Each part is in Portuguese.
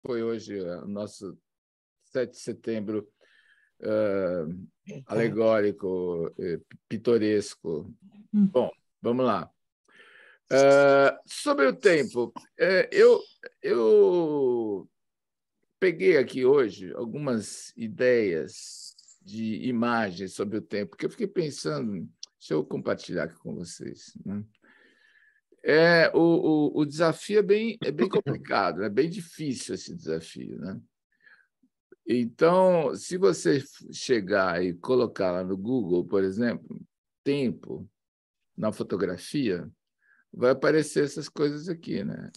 foi hoje o nosso 7 de setembro alegórico, pitoresco. Bom, vamos lá. Sobre o tempo, eu peguei aqui hoje algumas ideias de imagens sobre o tempo, porque eu fiquei pensando, deixa eu compartilhar aqui com vocês, né? O desafio é bem complicado, é bem difícil esse desafio, né? Então, se você chegar e colocar lá no Google, por exemplo, tempo na fotografia, vai aparecer essas coisas aqui, né?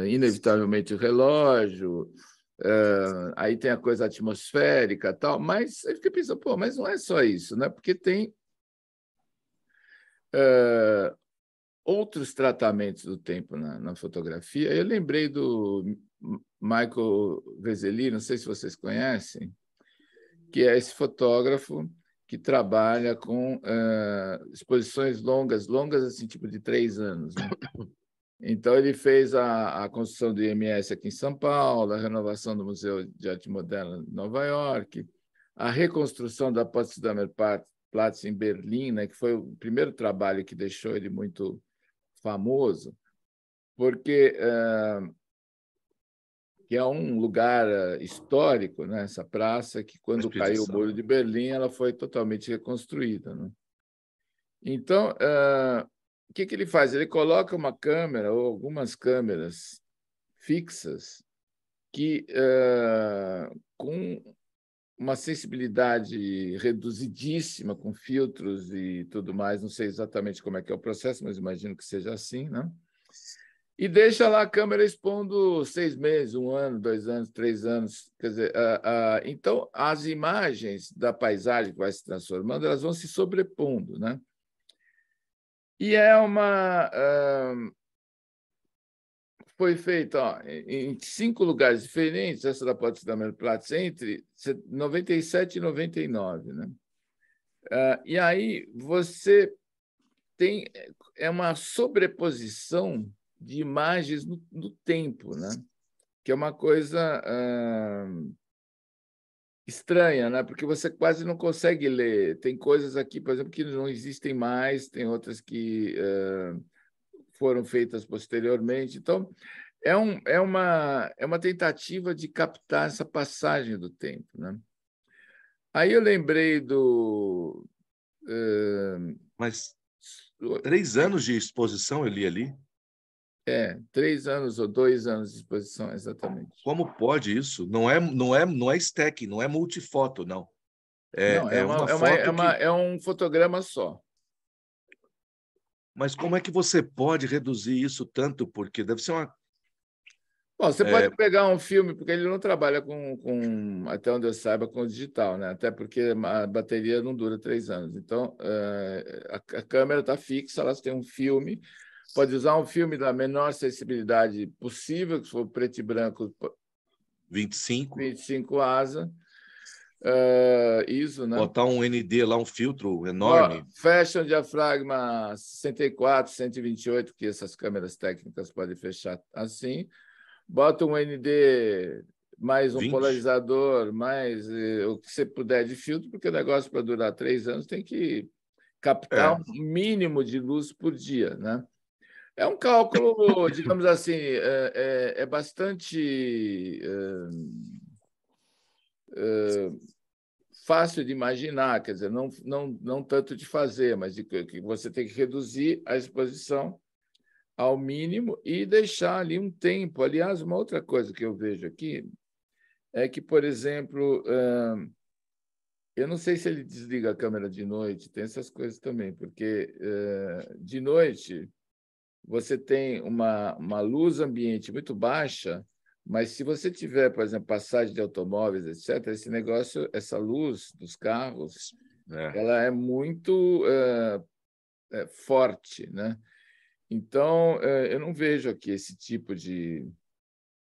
Inevitavelmente o relógio, aí tem a coisa atmosférica, tal, mas eu fiquei pensando, pô, mas não é só isso, né? Porque tem outros tratamentos do tempo na fotografia. Eu lembrei do Michael Vezeli, não sei se vocês conhecem, que é esse fotógrafo que trabalha com exposições longas, assim, tipo de 3 anos, né? Então, ele fez a construção do IMS aqui em São Paulo, a renovação do Museu de Arte Moderna em Nova York, a reconstrução da Potsdamer Platz em Berlim, né, que foi o primeiro trabalho que deixou ele muito famoso, porque que é um lugar histórico, né, essa praça, que quando caiu o Muro de Berlim, ela foi totalmente reconstruída, né? Então, o que ele faz? Ele coloca uma câmera ou algumas câmeras fixas que, com uma sensibilidade reduzidíssima, com filtros e tudo mais, não sei exatamente como é que é o processo, mas imagino que seja assim, né? E deixa lá a câmera expondo 6 meses, 1 ano, 2 anos, 3 anos. Quer dizer, então, as imagens da paisagem que vai se transformando, elas vão se sobrepondo, né? E foi feita, ó, em 5 lugares diferentes, essa da Potsdamer Platz, entre 97 e 99, né? E aí você tem uma sobreposição de imagens no tempo, né? Que é uma coisa estranha, né? Porque você quase não consegue ler. Tem coisas aqui, por exemplo, que não existem mais, tem outras que foram feitas posteriormente. Então, é uma tentativa de captar essa passagem do tempo, né? Aí eu lembrei do... Mas 3 anos de exposição eu li ali? 3 anos ou 2 anos de exposição, exatamente. Como pode isso? Não é stack, não é multifoto, não. Não, É uma foto que... é um fotograma só. Mas como é que você pode reduzir isso tanto? Porque deve ser uma... Bom, você pode pegar um filme, porque ele não trabalha até onde eu saiba, com digital, né? Até porque a bateria não dura 3 anos. Então, a câmera está fixa, elas têm um filme. Pode usar um filme da menor sensibilidade possível, que for preto e branco, 25 ASA, ISO, né? Botar um ND lá, um filtro enorme. Fecha o diafragma 64, 128, que essas câmeras técnicas podem fechar assim. Bota um ND, mais um 20. polarizador, mais o que você puder de filtro, porque o negócio, para durar 3 anos, tem que captar um mínimo de luz por dia, né? É um cálculo, digamos assim, bastante fácil de imaginar, quer dizer, não tanto de fazer, mas que você tem que reduzir a exposição ao mínimo e deixar ali um tempo. Aliás, uma outra coisa que eu vejo aqui é que, por exemplo, eu não sei se ele desliga a câmera de noite, tem essas coisas também, porque de noite você tem uma luz ambiente muito baixa, mas se você tiver, por exemplo, passagem de automóveis, etc., esse negócio, essa luz dos carros, ela é muito forte, né? Então, eu não vejo aqui esse tipo de...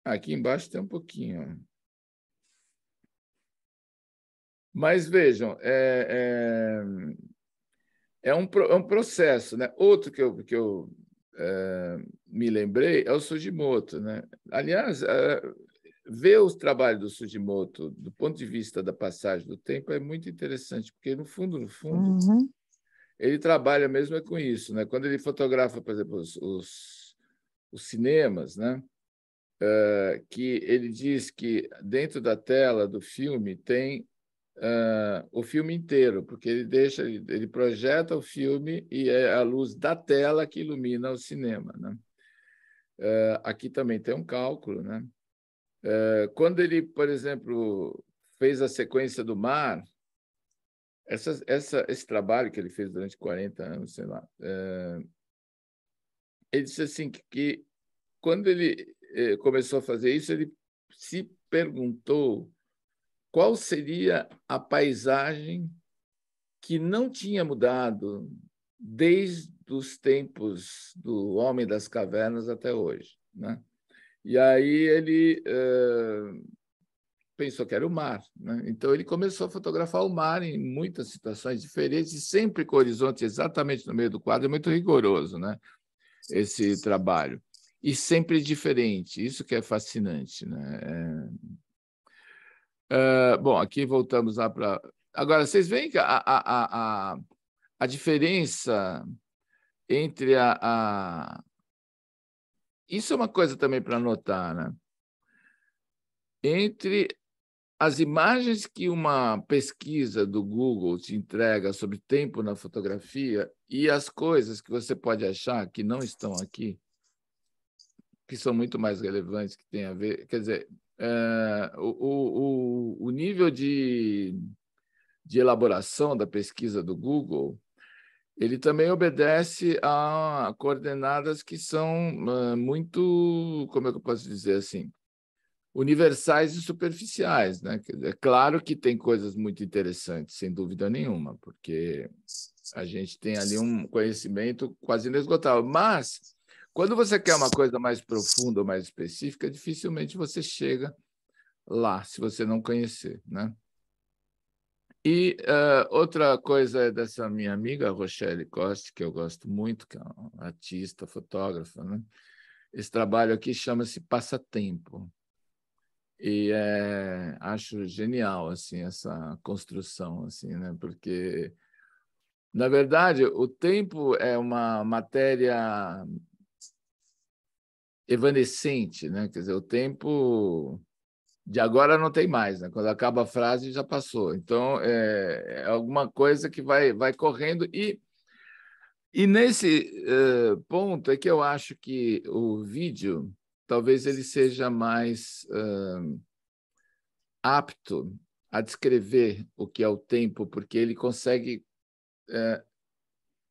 Aqui embaixo tem um pouquinho. Mas vejam, é um processo, né? Outro que eu me lembrei é o Sugimoto, né? Aliás, ver os trabalhos do Sugimoto do ponto de vista da passagem do tempo é muito interessante, porque, no fundo, ele trabalha mesmo é com isso, né? Quando ele fotografa, por exemplo, os cinemas, né? Que ele diz que dentro da tela do filme tem o filme inteiro, porque ele projeta o filme e é a luz da tela que ilumina o cinema, né? Aqui também tem um cálculo, né? Quando ele, por exemplo, fez a sequência do mar, esse trabalho que ele fez durante 40 anos, sei lá, ele disse assim que quando ele começou a fazer isso, ele se perguntou qual seria a paisagem que não tinha mudado desde os tempos do Homem das Cavernas até hoje, né? E aí ele pensou que era o mar, né? Então ele começou a fotografar o mar em muitas situações diferentes e sempre com o horizonte exatamente no meio do quadro. É muito rigoroso, né? Esse trabalho. E sempre diferente, isso que é fascinante, né? Bom, aqui voltamos lá para... Agora, vocês veem que a diferença entre Isso é uma coisa também para notar, né? Entre as imagens que uma pesquisa do Google te entrega sobre tempo na fotografia e as coisas que você pode achar que não estão aqui, que são muito mais relevantes, que têm a ver... Quer dizer, o nível de elaboração da pesquisa do Google, ele também obedece a coordenadas que são muito, como é que eu posso dizer assim, universais e superficiais, né? É claro que tem coisas muito interessantes, sem dúvida nenhuma, porque a gente tem ali um conhecimento quase inesgotável, mas quando você quer uma coisa mais profunda ou mais específica, dificilmente você chega lá, se você não conhecer, né? E outra coisa é dessa minha amiga, Rochelle Coste, que eu gosto muito, que é uma artista, fotógrafa, né? Esse trabalho aqui chama-se Passatempo. E acho genial assim, essa construção, assim, né? Porque, na verdade, o tempo é uma matéria evanescente, né? Quer dizer, o tempo de agora não tem mais, né? Quando acaba a frase, já passou. Então, é alguma coisa que vai correndo. E nesse ponto é que eu acho que o vídeo, talvez ele seja mais apto a descrever o que é o tempo, porque ele consegue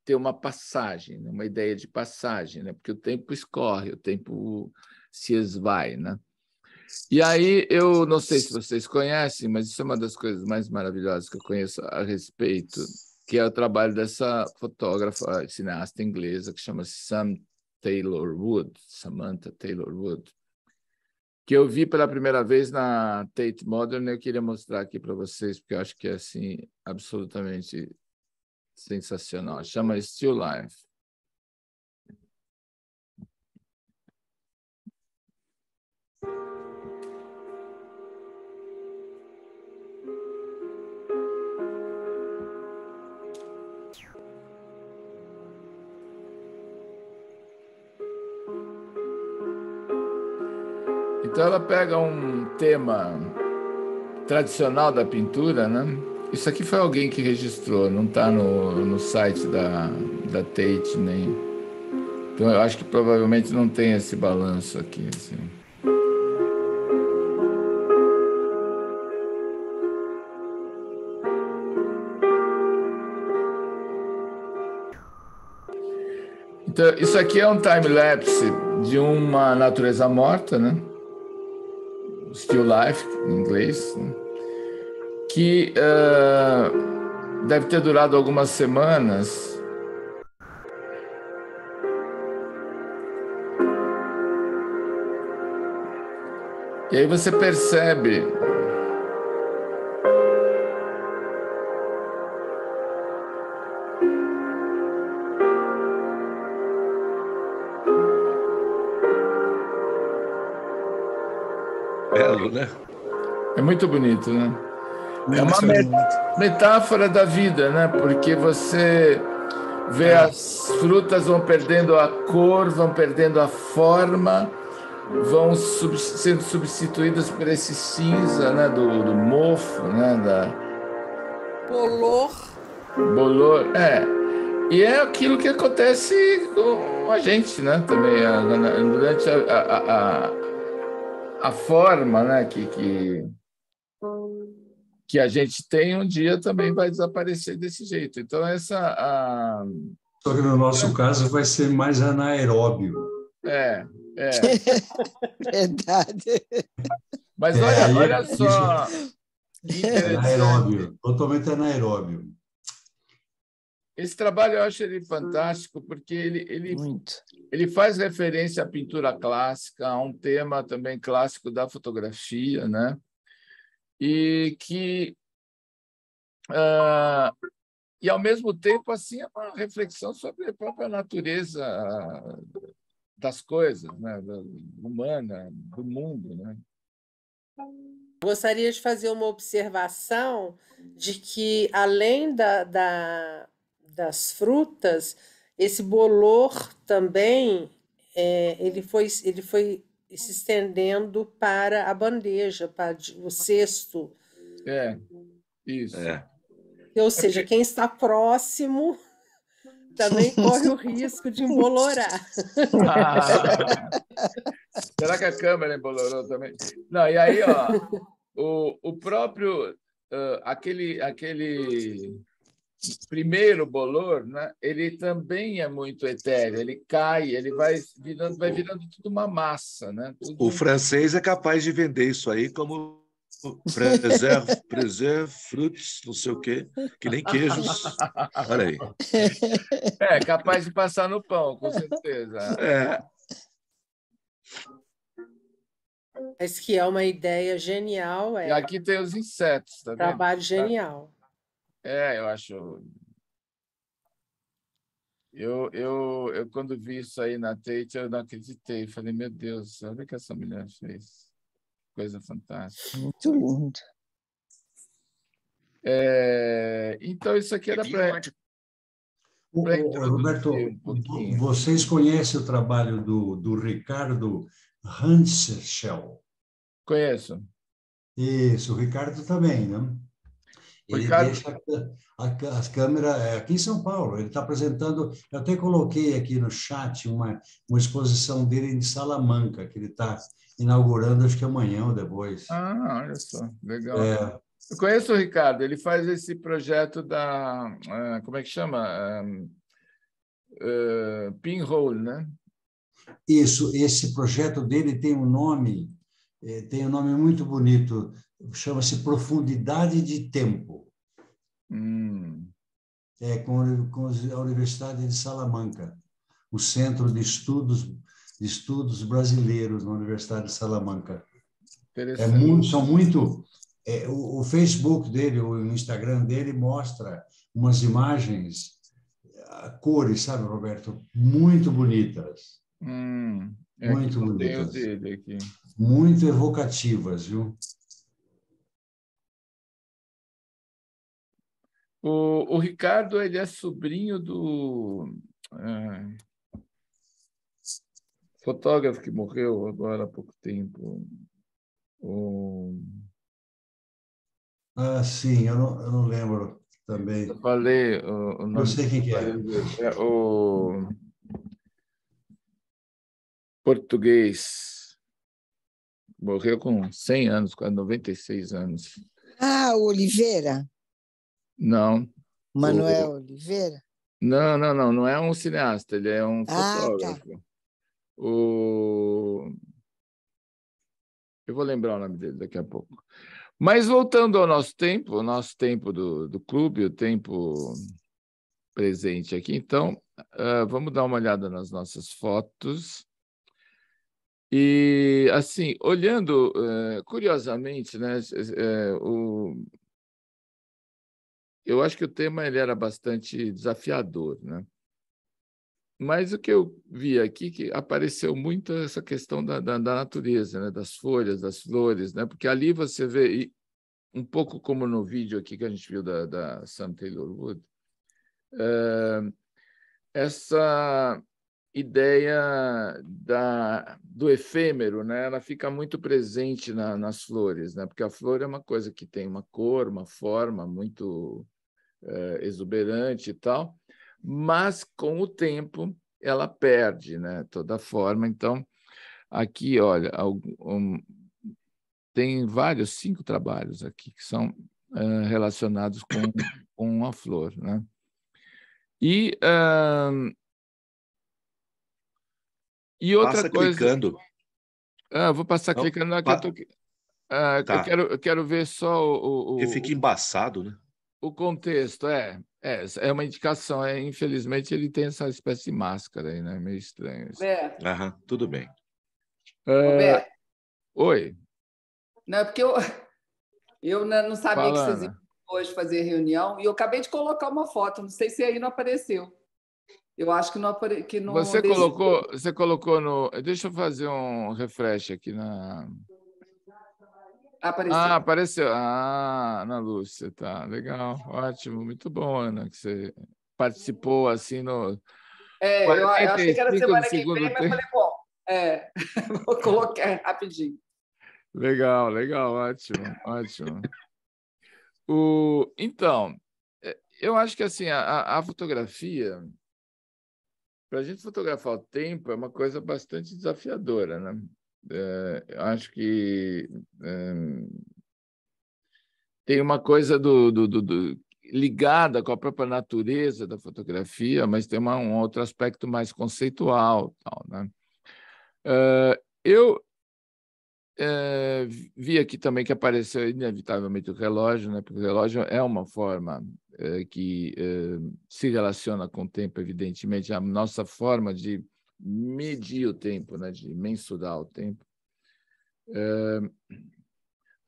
ter uma passagem, né? Uma ideia de passagem, né? Porque o tempo escorre, o tempo se esvai, né? E aí, eu não sei se vocês conhecem, mas isso é uma das coisas mais maravilhosas que eu conheço a respeito, que é o trabalho dessa fotógrafa, cineasta inglesa, que chama Samantha Taylor Wood, que eu vi pela primeira vez na Tate Modern, e eu queria mostrar aqui para vocês, porque eu acho que é assim, absolutamente sensacional. Chama Still Life. Então, ela pega um tema tradicional da pintura, né? Isso aqui foi alguém que registrou, não está no site da Tate, nem... Então, eu acho que provavelmente não tem esse balanço aqui, assim. Então, isso aqui é um time-lapse de uma natureza morta, né? Still Life, em inglês, né? Que deve ter durado algumas semanas. E aí você percebe belo, né? É muito bonito, né? É uma Muito. metáfora da vida, né? Porque você vê as frutas vão perdendo a cor, vão perdendo a forma, vão sendo substituídas por esse cinza, né? Do mofo, né? Bolor. E é aquilo que acontece com a gente, né? Também durante a forma, né? Que a gente tem, um dia também vai desaparecer desse jeito. Então, Só que no nosso caso vai ser mais anaeróbio. É. Verdade. Mas olha só que interessante. Anaeróbio, totalmente anaeróbio. Esse trabalho eu acho ele fantástico, porque ele faz referência à pintura clássica, a um tema também clássico da fotografia, né? E ao mesmo tempo assim é uma reflexão sobre a própria natureza das coisas, né? Humana, do mundo, né? Gostaria de fazer uma observação de que, além das frutas, esse bolor também ele foi se estendendo para a bandeja, para o cesto. Isso. Ou seja, quem está próximo também corre o risco de embolorar. Será que a câmera embolorou também? Não, e aí, o próprio aquele primeiro bolor, né? Ele também é muito etéreo. Ele cai, ele vai virando tudo uma massa, né? O francês é capaz de vender isso aí como preserve, fruits, não sei o quê, que nem queijos. Olha aí. É capaz de passar no pão, com certeza. Mas que é uma ideia genial. E aqui tem os insetos, tá vendo? Trabalho genial. Eu acho. Eu quando vi isso aí na Tate, eu não acreditei. Falei, meu Deus, olha o que essa mulher fez. Coisa fantástica. Muito lindo. Então, isso aqui era para Roberto, vocês conhecem o trabalho do Ricardo Hanschel? Conheço. Isso, o Ricardo também, né? Ele deixa as câmeras aqui em São Paulo. Ele está apresentando. Eu até coloquei aqui no chat uma exposição dele em Salamanca, que ele está inaugurando, acho que amanhã ou depois. Olha só, legal. Eu conheço o Ricardo, ele faz esse projeto como é que chama? Pinhole, né? Isso, esse projeto dele tem um nome muito bonito, chama-se Profundidade de Tempo. Com a Universidade de Salamanca, o Centro de Estudos Brasileiros na Universidade de Salamanca. O Facebook dele, o Instagram dele mostra umas imagens, cores, sabe, Roberto? Muito bonitas. Muito bonitas. Dele aqui. Muito evocativas, viu? O Ricardo, ele é sobrinho do fotógrafo que morreu agora há pouco tempo. Sim, eu não lembro também. Eu falei o nome. Eu sei quem que é. É o português. Morreu com 100 anos, quase 96 anos. Oliveira? Não. Manuel Oliveira? Não é um cineasta, ele é um fotógrafo. Tá. Eu vou lembrar o nome dele daqui a pouco. Mas voltando ao nosso tempo, o nosso tempo do clube, o tempo presente aqui, então, vamos dar uma olhada nas nossas fotos. E, assim, olhando, curiosamente, né, eu acho que o tema ele era bastante desafiador, né? Mas o que eu vi aqui que apareceu muito essa questão da natureza, né? Das folhas, das flores, né? Porque ali você vê, um pouco como no vídeo aqui que a gente viu da Sam Taylor Wood, essa ideia do efêmero, né? Ela fica muito presente nas flores, né? Porque a flor é uma coisa que tem uma cor, uma forma muito exuberante e tal, mas com o tempo ela perde, né, toda a forma. Então, aqui, olha, tem 5 trabalhos aqui que são relacionados com a flor, né? E outra Passa coisa... clicando. vou passar Não, clicando aqui. tá. Eu quero ver só Porque fica embaçado, né? o contexto. É uma indicação. Infelizmente, ele tem essa espécie de máscara aí, né? Meio estranho isso. Aham, tudo bem. Roberto, Oi, não, é porque eu não sabia que fala, vocês iam Ana. hoje fazer reunião e eu acabei de colocar uma foto, não sei se aí não apareceu. Eu acho que que não deixou. Você colocou no... Deixa eu fazer um refresh aqui na... Apareceu. Apareceu. Ana Lúcia, tá. Legal, ótimo, muito bom, Ana, que você participou assim no Eu achei que era 45 do semana que segundo vem, mas tempo. falei, bom, vou colocar rapidinho. Legal, legal, ótimo, ótimo. Então, eu acho que assim, a fotografia, para a gente fotografar o tempo, é uma coisa bastante desafiadora, né? Eu acho que tem uma coisa ligada com a própria natureza da fotografia, mas tem um outro aspecto mais conceitual, tal, né? Eu vi aqui também que apareceu inevitavelmente o relógio, né? Porque o relógio é uma forma que se relaciona com o tempo, evidentemente, a nossa forma de medir o tempo, né? De mensurar o tempo.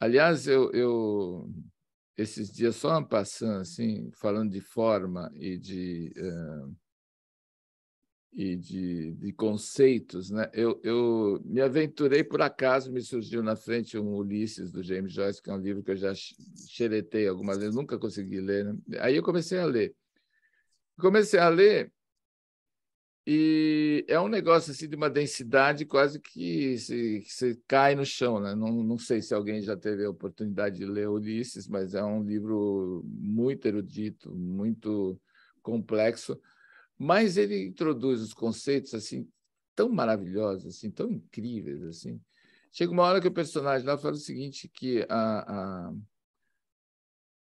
Aliás, esses dias, só passando, assim, falando de forma e de conceitos, né? Eu me aventurei, por acaso, me surgiu na frente um Ulisses, do James Joyce, que é um livro que eu já xeretei algumas vezes, nunca consegui ler, né? Aí eu comecei a ler. E é um negócio assim de uma densidade quase que você cai no chão, né? Não sei se alguém já teve a oportunidade de ler Ulisses, mas é um livro muito erudito, muito complexo, mas ele introduz os conceitos assim tão maravilhosos, assim, tão incríveis, assim. Chega uma hora que o personagem lá fala o seguinte, que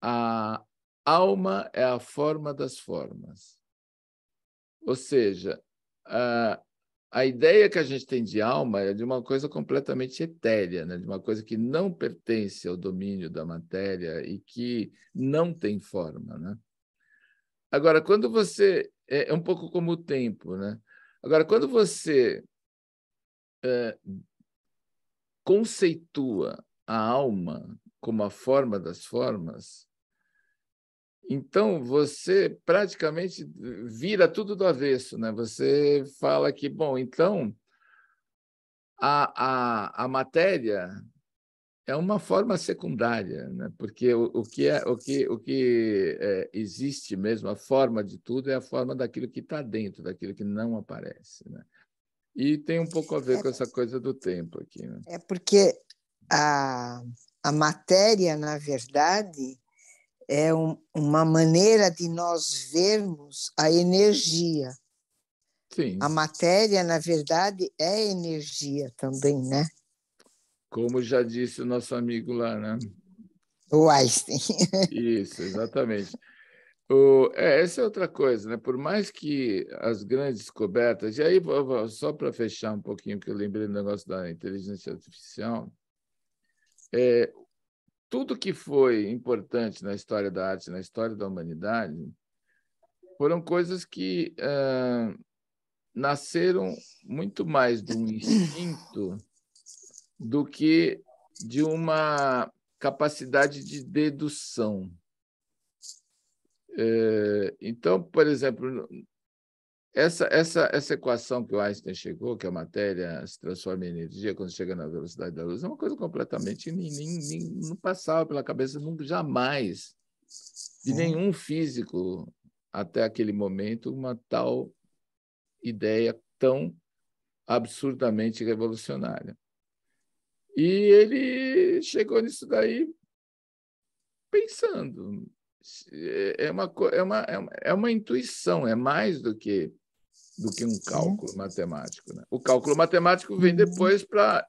a alma é a forma das formas. Ou seja, a ideia que a gente tem de alma é de uma coisa completamente etérea, né? De uma coisa que não pertence ao domínio da matéria e que não tem forma, né? Agora, quando você... É um pouco como o tempo, né? Agora, quando você conceitua a alma como a forma das formas, então você praticamente vira tudo do avesso, né? Você fala que, bom, então a matéria é uma forma secundária, né? Porque o que existe mesmo, a forma de tudo é a forma daquilo que está dentro, daquilo que não aparece, né? E tem um pouco a ver com essa coisa do tempo aqui, né? É porque a matéria, na verdade, é uma maneira de nós vermos a energia. Sim. A matéria, na verdade, é energia também, né? Como já disse o nosso amigo lá, né? O Einstein. Isso, exatamente. Essa é outra coisa, né? Por mais que as grandes descobertas, e aí só para fechar um pouquinho, que eu lembrei do negócio da inteligência artificial, tudo que foi importante na história da arte, na história da humanidade, foram coisas que nasceram muito mais de um instinto do que de uma capacidade de dedução. Então, por exemplo, essa equação que o Einstein chegou, que a matéria se transforma em energia quando chega na velocidade da luz, é uma coisa completamente não passava pela cabeça nunca, jamais, de nenhum físico até aquele momento, uma tal ideia tão absurdamente revolucionária. E ele chegou nisso daí pensando. É uma intuição, é mais do que um cálculo matemático, né? O cálculo matemático vem depois para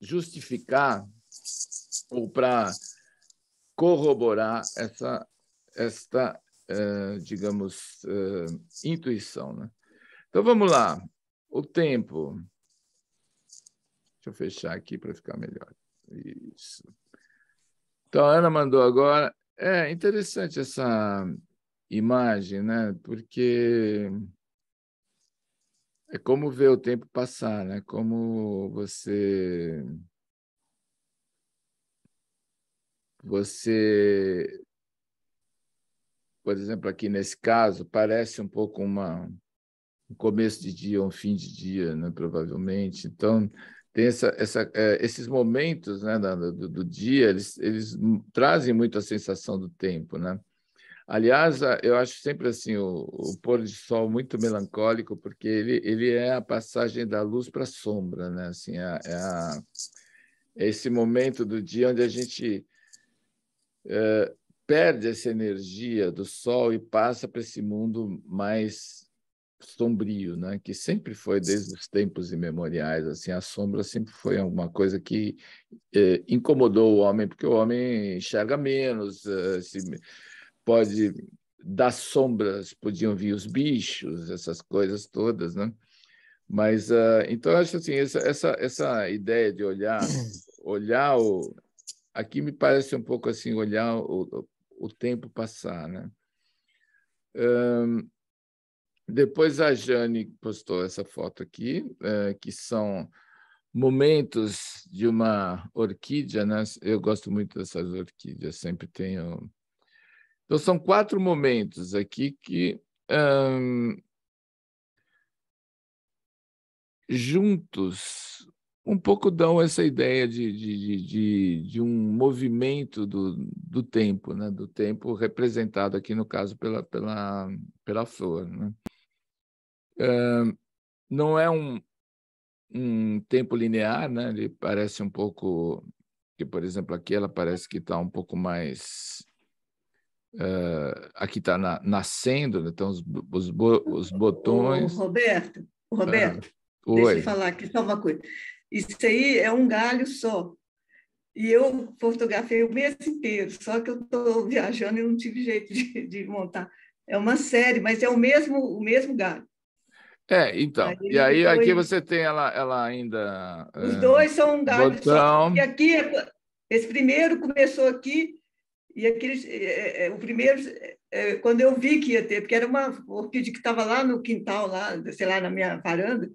justificar ou para corroborar esta digamos, intuição, né? Então, vamos lá. O tempo. Deixa eu fechar aqui para ficar melhor. Isso. Então, a Ana mandou agora. É interessante essa imagem, né? Porque é como ver o tempo passar, né? Como você, por exemplo, aqui nesse caso, parece um pouco um começo de dia, um fim de dia, né? Provavelmente. Então, tem esses momentos, né, do dia, eles trazem muito a sensação do tempo, né? Aliás, eu acho sempre assim o pôr do sol muito melancólico, porque ele é a passagem da luz para a sombra, né? Assim, é esse momento do dia onde a gente perde essa energia do sol e passa para esse mundo mais sombrio, né? Que sempre foi desde os tempos imemoriais. Assim, a sombra sempre foi uma coisa que incomodou o homem, porque o homem enxerga menos, pode das sombras podiam vir os bichos, essas coisas todas, né? Mas então eu acho assim, essa ideia de olhar aqui me parece um pouco assim, olhar o tempo passar, né? Depois a Jane postou essa foto aqui, que são momentos de uma orquídea, né? Eu gosto muito dessas orquídeas, sempre tenho. Então, são 4 momentos aqui que juntos um pouco dão essa ideia de um movimento do tempo, né? Do tempo representado aqui, no caso, pela flor, né? Não é um tempo linear, né? Ele parece um pouco... que, por exemplo, aqui ela parece que está um pouco mais... aqui está nascendo, né? Então os botões... Roberto, deixa eu Oi. falar aqui só uma coisa. Isso aí é um galho só. E eu fotografei o mês inteiro, só que eu estou viajando e não tive jeito de montar. É uma série, mas é o mesmo galho. Então. E aí aqui você tem ela ainda... Os dois são um galho botão. só. E aqui, esse primeiro começou aqui, e o primeiro, quando eu vi que ia ter, porque era uma orquídea que estava lá no quintal, lá, sei lá, na minha varanda,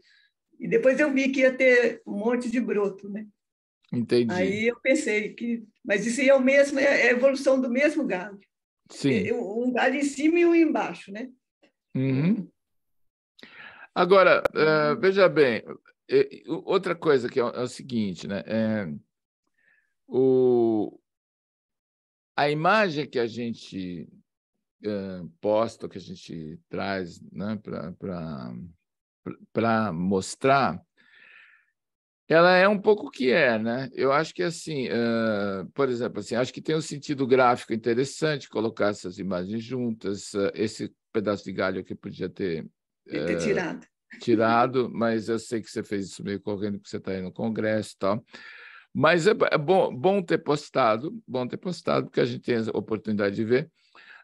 e depois eu vi que ia ter um monte de broto, né? Entendi. Aí eu pensei que... Mas isso aí é o mesmo, é a evolução do mesmo galho. Sim. Um galho em cima e um embaixo, né? Uhum. Agora, veja bem, outra coisa que é o seguinte, né? A imagem que a gente posta, que a gente traz, né, para mostrar, ela é um pouco o que é, né? Eu acho que assim, por exemplo, assim, acho que tem um sentido gráfico interessante colocar essas imagens juntas. Esse pedaço de galho aqui podia ter tirado, mas eu sei que você fez isso meio correndo porque você está aí no Congresso e tal. Mas é bom ter postado, porque a gente tem a oportunidade de ver.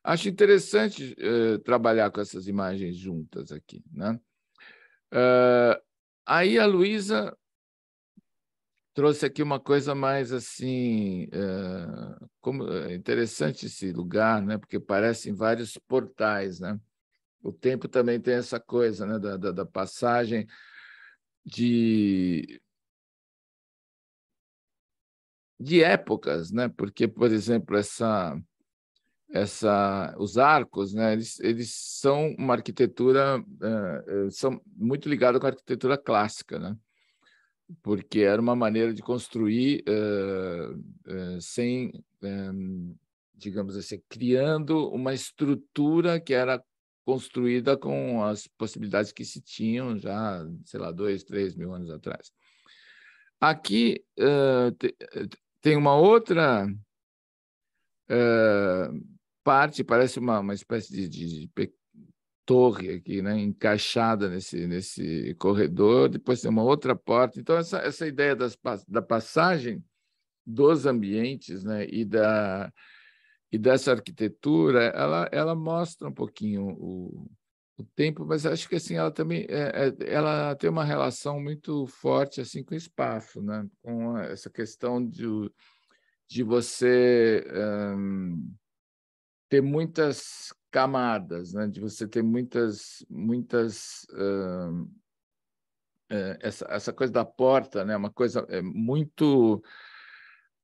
Acho interessante trabalhar com essas imagens juntas aqui, né? Aí a Luísa trouxe aqui uma coisa mais assim, interessante esse lugar, né? Porque parecem vários portais, né? O tempo também tem essa coisa, né? Da passagem de épocas, né? Porque, por exemplo, os arcos, né, eles são uma arquitetura, são muito ligados com a arquitetura clássica, né, porque era uma maneira de construir sem, digamos assim, criando uma estrutura que era construída com as possibilidades que se tinham já, sei lá, 2, 3 mil anos atrás. Aqui tem uma outra parte, parece uma espécie de torre aqui, né, encaixada nesse corredor, depois tem uma outra porta. Então, essa ideia da passagem dos ambientes, né, e dessa arquitetura, ela mostra um pouquinho o tempo, mas acho que assim ela também ela tem uma relação muito forte assim com o espaço, né, com essa questão de você ter muitas camadas, né, de você ter muitas essa coisa da porta, né, uma coisa muito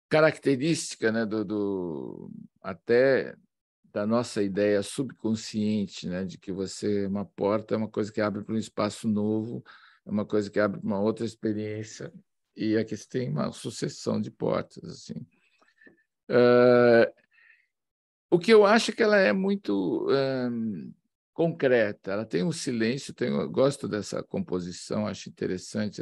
característica, né, até da nossa ideia subconsciente, né, de que uma porta é uma coisa que abre para um espaço novo, é uma coisa que abre para uma outra experiência, e aqui você tem uma sucessão de portas, assim. O que eu acho é que ela é muito concreta, ela tem um silêncio, eu gosto dessa composição, acho interessante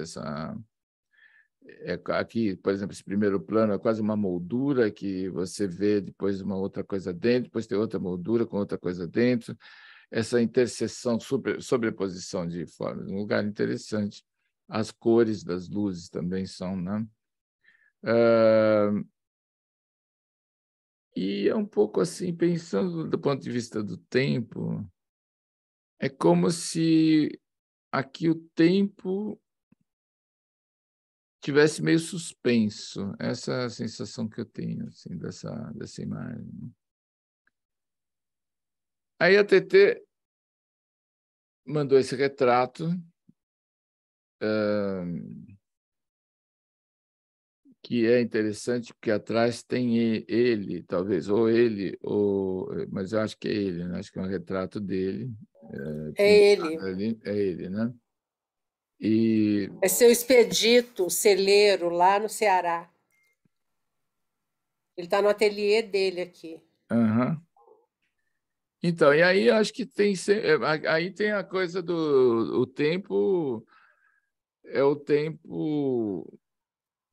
aqui, por exemplo, esse primeiro plano é quase uma moldura que você vê depois uma outra coisa dentro, depois tem outra moldura com outra coisa dentro, essa interseção, sobreposição de formas, um lugar interessante. As cores das luzes também são, né? E é um pouco assim, pensando do ponto de vista do tempo, é como se aqui o tempo tivesse meio suspenso. Essa é a sensação que eu tenho assim, dessa imagem. Aí a TT mandou esse retrato, que é interessante, porque atrás tem ele, talvez, mas eu acho que é ele, né? Acho que é um retrato dele. É ele. Ali, é ele, né? E... É seu Expedito, celeiro, lá no Ceará. Ele está no ateliê dele aqui. Uhum. Então, e aí acho que aí tem a coisa do tempo, é o tempo.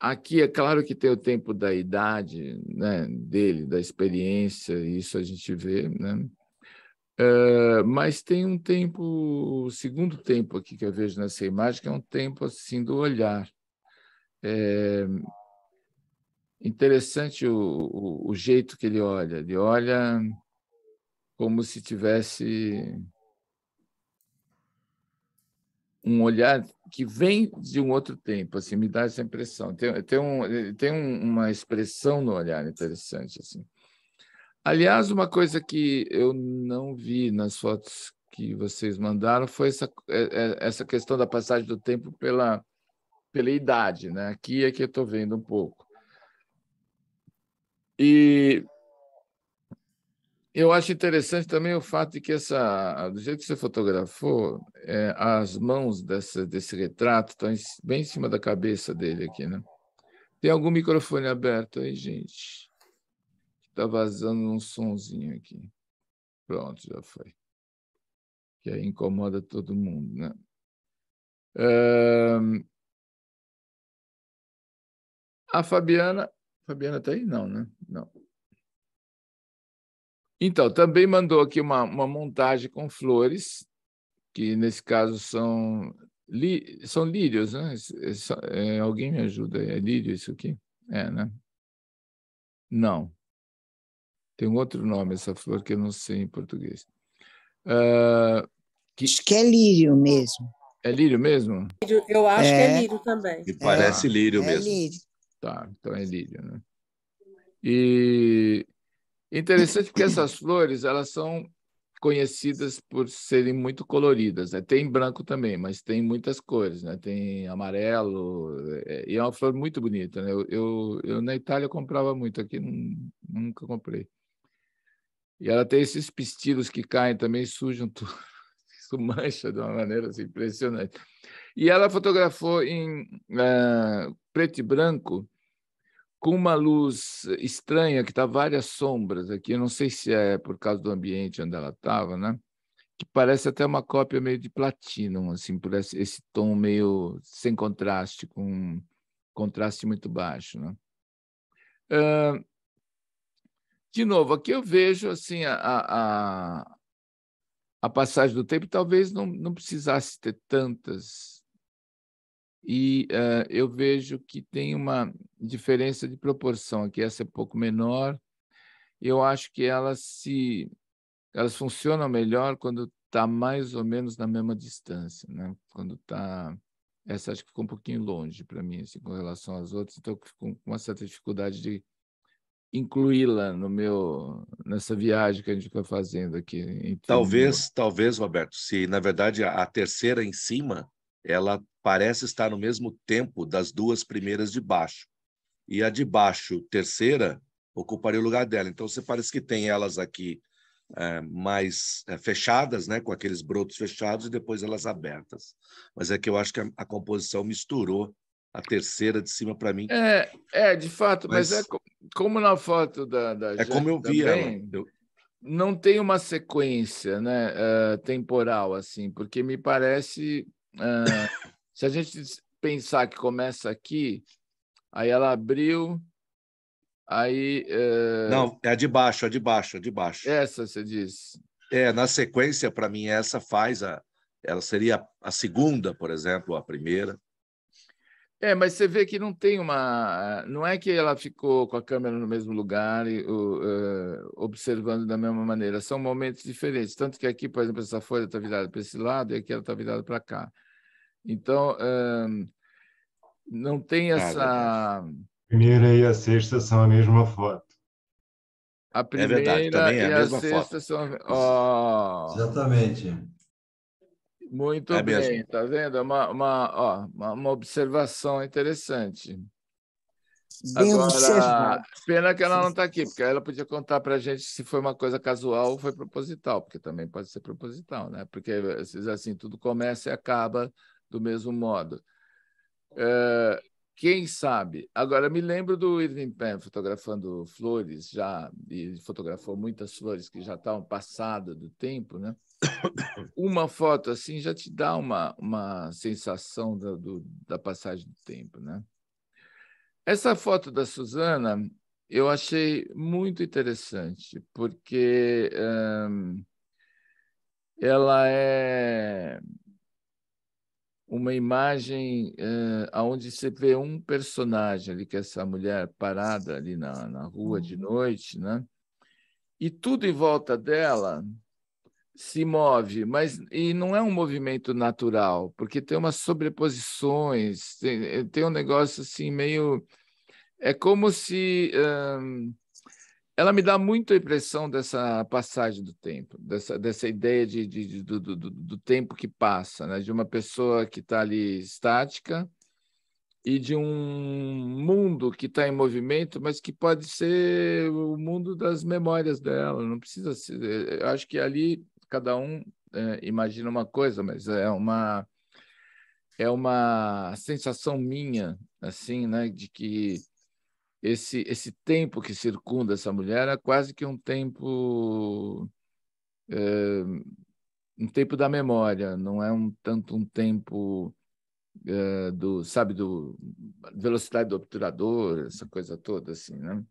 Aqui é claro que tem o tempo da idade, né, dele, da experiência, isso a gente vê, né? Mas tem um tempo, o segundo tempo aqui que eu vejo nessa imagem, que é um tempo assim do olhar. Interessante o jeito que ele olha como se tivesse um olhar que vem de um outro tempo, assim, me dá essa impressão. Tem uma expressão no olhar interessante, assim. Aliás, uma coisa que eu não vi nas fotos que vocês mandaram foi essa questão da passagem do tempo pela idade, né? Aqui é que eu estou vendo um pouco. E eu acho interessante também o fato de que do jeito que você fotografou, as mãos desse retrato estão bem em cima da cabeça dele aqui, né? Tem algum microfone aberto aí, gente? Está vazando um sonzinho aqui. Pronto, já foi. Que aí incomoda todo mundo, né? A Fabiana está aí? Não, né? Não. Então, também mandou aqui uma montagem com flores, que nesse caso são lírios, né? Alguém me ajuda? É lírio isso aqui? É, né? Não. Tem um outro nome essa flor que eu não sei em português. Acho que é lírio mesmo. É lírio mesmo? Eu acho que é lírio também. E parece lírio mesmo. Lírio. Tá, então é lírio, né? E interessante porque essas flores, elas são conhecidas por serem muito coloridas, né? Tem branco também, mas tem muitas cores, né? Tem amarelo, e é uma flor muito bonita, né? Eu na Itália comprava muito, aqui nunca comprei. E ela tem esses pistilos que caem também, sujam tudo. Isso mancha de uma maneira assim, impressionante. E ela fotografou em preto e branco, com uma luz estranha, que está várias sombras aqui. Eu não sei se é por causa do ambiente onde ela estava, né? Que parece até uma cópia meio de Platinum, assim, por esse tom meio sem contraste, com um contraste muito baixo, né? De novo, aqui eu vejo assim, a passagem do tempo talvez não precisasse ter tantas. E eu vejo que tem uma diferença de proporção aqui. Essa é um pouco menor. Eu acho que elas funcionam melhor quando está mais ou menos na mesma distância, né? Quando está... Essa acho que ficou um pouquinho longe para mim, assim, com relação às outras, então eu fico com uma certa dificuldade de incluí-la nessa viagem que a gente foi fazendo aqui. Talvez, Roberto, se na verdade a terceira em cima, ela parece estar no mesmo tempo das duas primeiras de baixo. E a de baixo, terceira, ocuparia o lugar dela. Então, você parece que tem elas aqui mais fechadas, né, com aqueles brotos fechados, e depois elas abertas. Mas é que eu acho que a composição misturou a terceira de cima para mim. De fato, mas é como na foto da Jane como eu vi também, ela. Não tem uma sequência, né, temporal, assim, porque me parece, se a gente pensar que começa aqui, aí ela abriu, aí... Não, é a de baixo. Essa, você disse. Na sequência, para mim, essa ela seria a segunda, por exemplo, a primeira. Mas você vê que não tem uma... Não é que ela ficou com a câmera no mesmo lugar e observando da mesma maneira. São momentos diferentes. Tanto que aqui, por exemplo, essa folha está virada para esse lado e aqui ela está virada para cá. Então, não tem essa... A primeira e a sexta são a mesma foto. A primeira verdade, também é a mesma sexta foto. são... Exatamente. Muito bem, mesmo. está vendo? Uma observação interessante. Bem Agora, observado. pena que ela não está aqui, porque ela podia contar para a gente se foi uma coisa casual ou foi proposital, porque também pode ser proposital, né? Porque assim, tudo começa e acaba do mesmo modo. Quem sabe? Agora, me lembro do Irving Penn fotografando flores, e fotografou muitas flores que já estavam passadas do tempo, né? Uma foto assim já te dá uma sensação da passagem do tempo, né? Essa foto da Susana eu achei muito interessante, porque ela é uma imagem onde você vê um personagem ali, que é essa mulher parada ali na rua de noite, né? E tudo em volta dela se move, mas não é um movimento natural, porque tem umas sobreposições, tem um negócio assim meio... É como se... ela me dá muito a impressão dessa passagem do tempo, dessa ideia do tempo que passa, né? De uma pessoa que está ali estática e de um mundo que está em movimento, mas que pode ser o mundo das memórias dela. Não precisa ser... Eu acho que ali cada um imagina uma coisa, mas é uma sensação minha, assim, né? De que esse tempo que circunda essa mulher é quase que um tempo da memória, não é tanto um tempo do velocidade do obturador, essa coisa toda assim, né?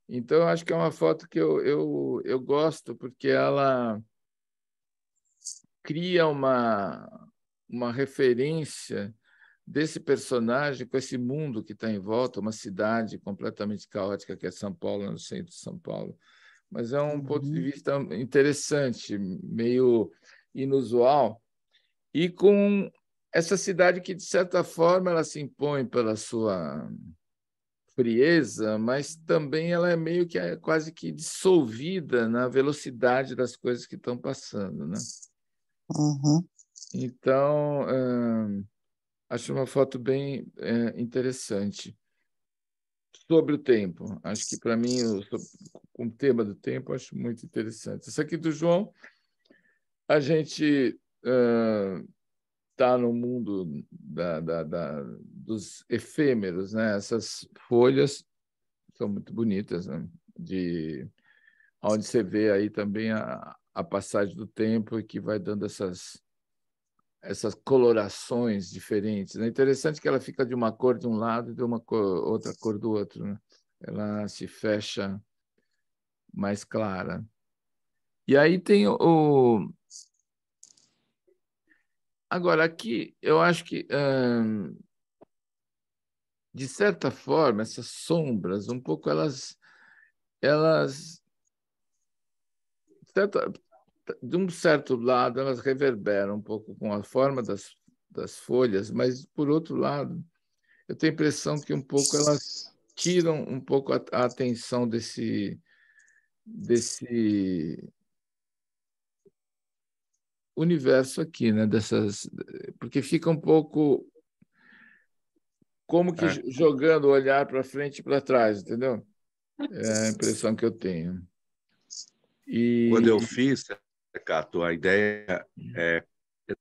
Então eu acho que é uma foto que eu gosto, porque ela cria uma referência desse personagem com esse mundo que está em volta, uma cidade completamente caótica que é São Paulo, no centro de São Paulo. Mas é um ponto de vista interessante, meio inusual, e com essa cidade que, de certa forma, ela se impõe pela sua frieza, mas também ela é meio que quase que dissolvida na velocidade das coisas que estão passando, né? Uhum. Então, acho uma foto bem interessante. Sobre o tempo. Acho que, para mim, com o tema do tempo, acho muito interessante. Isso aqui do João, a gente está no mundo dos efêmeros, né? Essas folhas são muito bonitas, né? Onde você vê aí também a passagem do tempo e que vai dando essas colorações diferentes. É interessante que ela fica de uma cor de um lado e de outra cor do outro, né? Ela se fecha mais clara. E aí tem Agora, aqui, eu acho que, de certa forma, essas sombras, um pouco de um certo lado, elas reverberam um pouco com a forma das folhas, mas, por outro lado, eu tenho a impressão que um pouco elas tiram um pouco a atenção desse universo aqui, né? Porque fica um pouco como que jogando o olhar para frente e para trás, entendeu? É a impressão que eu tenho. Quando eu fiz, Cato, a ideia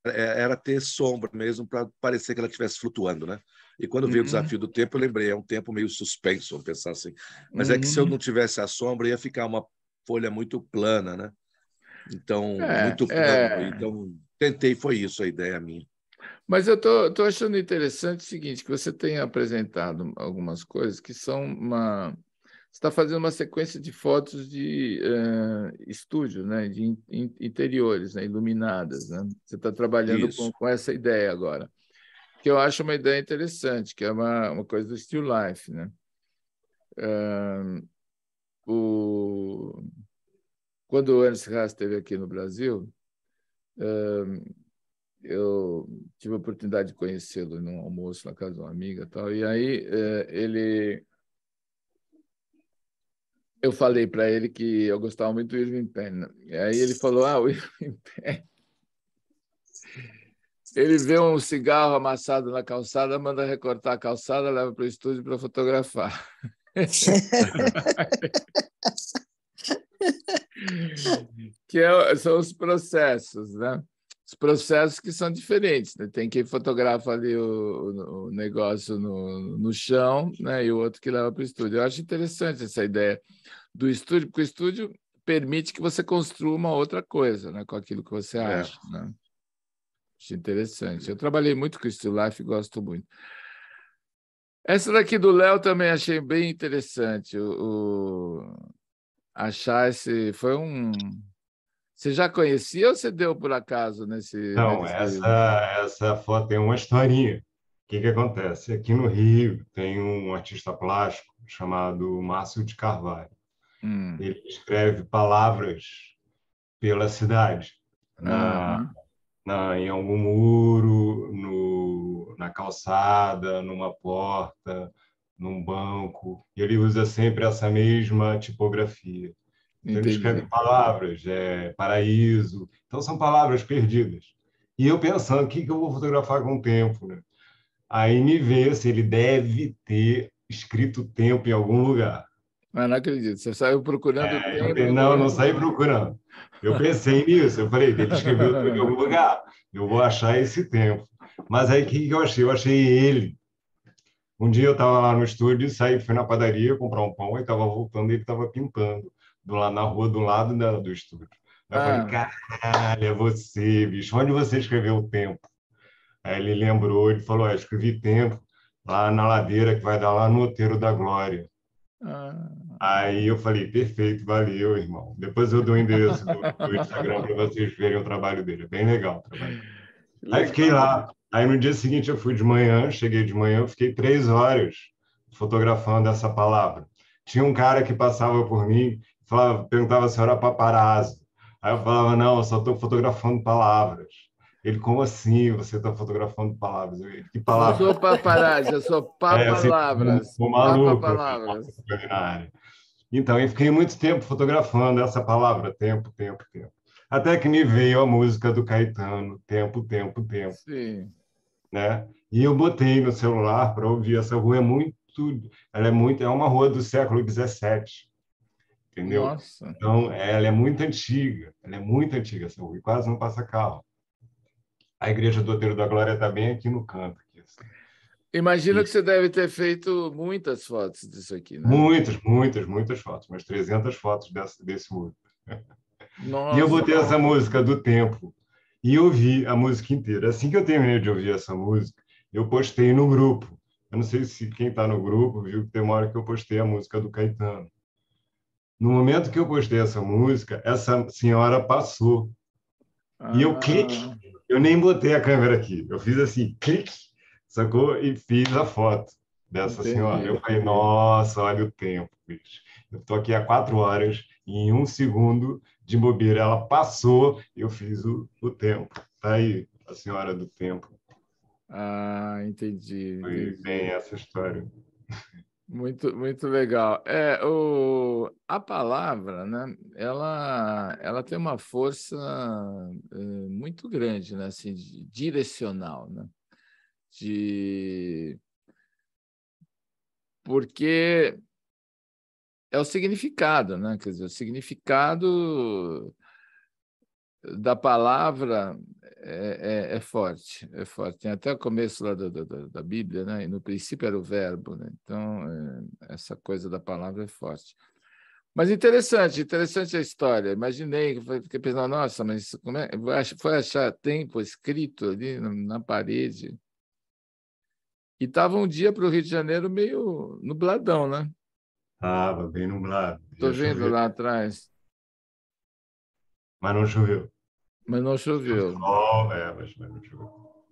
era ter sombra mesmo, para parecer que ela estivesse flutuando, né? E quando veio o desafio do tempo, eu lembrei, é um tempo meio suspenso, vou pensar assim. Mas é que se eu não tivesse a sombra, ia ficar uma folha muito plana, né? Então, muito plano. Então, tentei, foi isso a ideia minha. Mas eu tô achando interessante o seguinte, que você tem apresentado algumas coisas que são Você está fazendo uma sequência de fotos de estúdio, né? De interiores, né? Iluminadas, né? Você está trabalhando com essa ideia agora, que eu acho uma ideia interessante, que é uma coisa do still life, né? Quando o Ernst Haas esteve aqui no Brasil, eu tive a oportunidade de conhecê-lo num almoço na casa de uma amiga, tal, e aí eu falei para ele que eu gostava muito do Irving Penn. E aí ele falou, o Irving Penn, ele vê um cigarro amassado na calçada, manda recortar a calçada, leva para o estúdio para fotografar. São os processos, né? Os processos que são diferentes, né? Tem quem fotografa ali o negócio no chão, né? E o outro que leva para o estúdio. Eu acho interessante essa ideia do estúdio, porque o estúdio permite que você construa uma outra coisa, né? Com aquilo que você acha, né? Acho interessante. Eu trabalhei muito com o Still Life e gosto muito. Essa daqui do Léo também achei bem interessante. Achar esse... Você já conhecia ou você deu por acaso nesse... Não, essa foto tem uma historinha. O que acontece? Aqui no Rio tem um artista plástico chamado Márcio de Carvalho. Ele escreve palavras pela cidade, em algum muro, na calçada, numa porta, num banco. E ele usa sempre essa mesma tipografia. Então, ele escreve palavras, paraíso. Então, são palavras perdidas. E eu pensando, o que eu vou fotografar com o tempo, né? Aí me vê se ele deve ter escrito tempo em algum lugar. Mas não acredito, você saiu procurando tempo. Não saí procurando. Eu pensei nisso, eu falei, ele escreveu tempo em algum lugar, eu vou achar esse tempo. Mas aí o que eu achei? Eu achei ele. Um dia eu estava lá no estúdio, fui na padaria comprar um pão e estava voltando e ele estava pintando na rua do lado do estúdio. Aí eu falei, caralho, é você, bicho, onde você escreveu o tempo? Aí ele lembrou, ele falou, escrevi tempo lá na ladeira que vai dar lá no Outeiro da Glória. Aí eu falei, perfeito, valeu, irmão. Depois eu dou o endereço do Instagram para vocês verem o trabalho dele. É bem legal o trabalho. Aí fiquei lá. Aí no dia seguinte eu fui de manhã, cheguei de manhã, eu fiquei 3 horas fotografando essa palavra. Tinha um cara que passava por mim, perguntava se eu era paparazzo. Aí eu falava, não, eu só estou fotografando palavras. Ele, como assim você está fotografando palavras? Que palavras? Eu sou paparazzi, eu sou papalavras. Sou maluco. Então, eu fiquei muito tempo fotografando essa palavra, tempo, tempo, tempo. Até que me veio a música do Caetano, Tempo, Tempo, Tempo. Sim. Né? E eu botei no celular para ouvir. Essa rua é uma rua do século XVII. entendeu? Nossa. Então, ela é muito antiga, essa rua, e quase não passa carro. A Igreja do Outeiro da Glória está bem aqui no canto. Aqui, assim. Imagino que você deve ter feito muitas fotos disso aqui, né? Muitas fotos, umas 300 fotos desse muro. Nossa. E eu botei essa música do tempo e ouvi a música inteira. Assim que eu terminei de ouvir essa música, eu postei no grupo. Eu não sei se quem está no grupo viu que tem uma hora que eu postei a música do Caetano. No momento que eu postei essa música, essa senhora passou. E eu clique, eu nem botei a câmera aqui. Eu fiz assim, clique, sacou? E fiz a foto dessa senhora. Eu falei, nossa, olha o tempo, bicho. Eu estou aqui há 4 horas e em 1 segundo de bobeira ela passou e eu fiz o tempo. Está aí a senhora do tempo. Entendi. Foi bem essa história. Muito, muito legal. A palavra, né? Ela tem uma força muito grande, né? Assim, direcional, né? Porque é o significado, né? Quer dizer, o significado da palavra é forte, é forte. Tem até o começo lá da Bíblia, né? E no princípio era o verbo, né? Então, essa coisa da palavra é forte. Mas interessante a história. Imaginei, fiquei pensando, nossa, mas como é? Foi achar tempo escrito ali na parede. E estava um dia para o Rio de Janeiro meio nubladão, né? Estava bem nublado. Estou vendo lá atrás. Mas não choveu. Mas não choveu. Mas não choveu.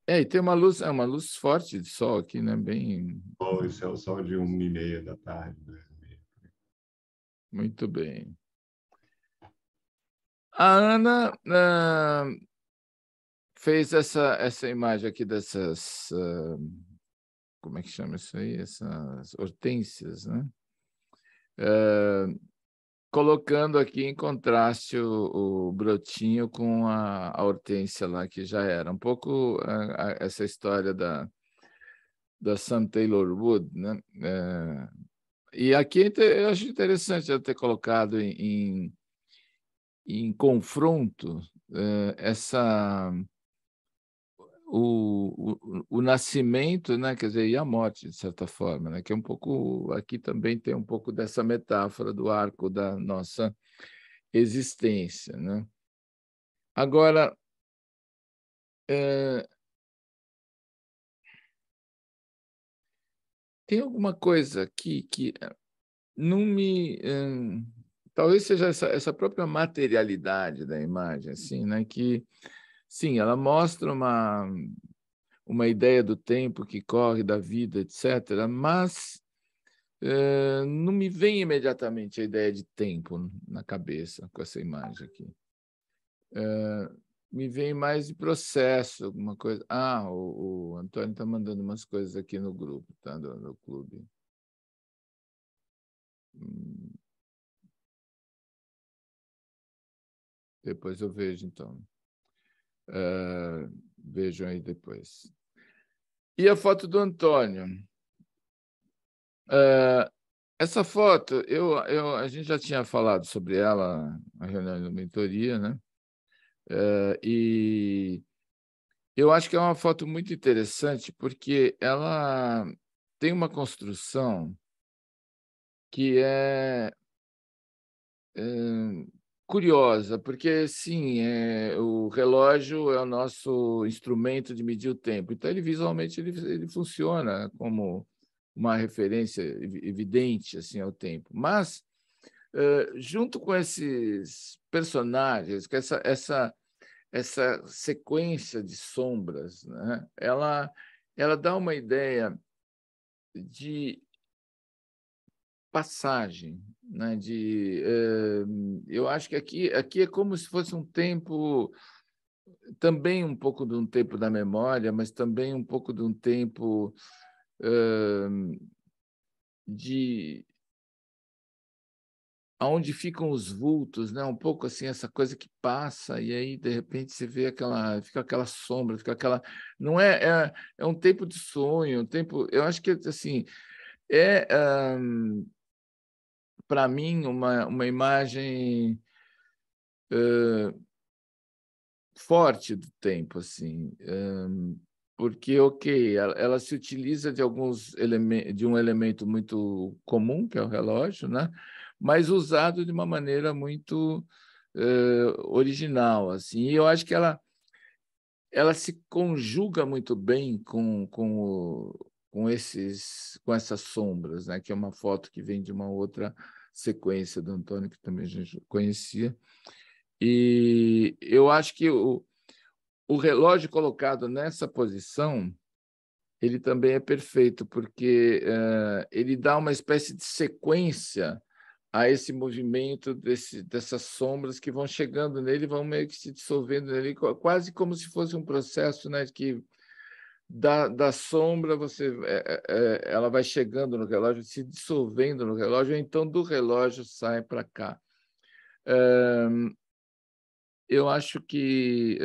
E tem uma luz forte de sol aqui, né? Bem. Esse é o sol de 1h30 da tarde. 2h30. Muito bem. A Ana fez essa imagem aqui dessas. Como é que chama isso aí? Essas hortênsias, né? Colocando aqui em contraste o brotinho com a hortênsia lá, que já era. Um pouco essa história da Sam Taylor Wood, né? E aqui eu acho interessante eu ter colocado em confronto o nascimento, né? Quer dizer, e a morte, de certa forma, né? Que é um pouco, aqui também tem um pouco dessa metáfora do arco da nossa existência, né? Agora, tem alguma coisa aqui que não me... talvez seja essa própria materialidade da imagem, assim, né? Que, sim, ela mostra uma ideia do tempo que corre, da vida, etc., mas não me vem imediatamente a ideia de tempo na cabeça com essa imagem aqui. Me vem mais de processo, alguma coisa. O Antônio está mandando umas coisas aqui no grupo, tá? No clube. Depois eu vejo, então. Vejam aí depois. E a foto do Antônio? Essa foto, a gente já tinha falado sobre ela na reunião de mentoria, né? E eu acho que é uma foto muito interessante porque ela tem uma construção que é curiosa, porque, sim, o relógio é o nosso instrumento de medir o tempo. Então, visualmente, ele funciona como uma referência evidente assim, ao tempo. Mas, junto com esses personagens, com essa sequência de sombras, né, ela dá uma ideia de passagem, né? Eu acho que aqui é como se fosse um tempo, também um pouco de um tempo da memória, mas também um pouco de um tempo de aonde ficam os vultos, né? Um pouco assim essa coisa que passa e aí de repente você vê fica aquela sombra, fica aquela, não é um tempo de sonho, um tempo, eu acho que assim é para mim, uma imagem forte do tempo, assim, porque, ok, ela se utiliza de alguns elementos, de um elemento muito comum, que é o relógio, né? Mas usado de uma maneira muito original, assim. E eu acho que ela se conjuga muito bem com essas sombras, né? Que é uma foto que vem de uma outra sequência do Antônio, que também a gente conhecia. E eu acho que o relógio colocado nessa posição, ele também é perfeito, porque ele dá uma espécie de sequência a esse movimento dessas sombras que vão chegando nele, vão meio que se dissolvendo nele, quase como se fosse um processo, né, que da sombra ela vai chegando no relógio, se dissolvendo no relógio, ou então do relógio sai para cá. Eu acho que...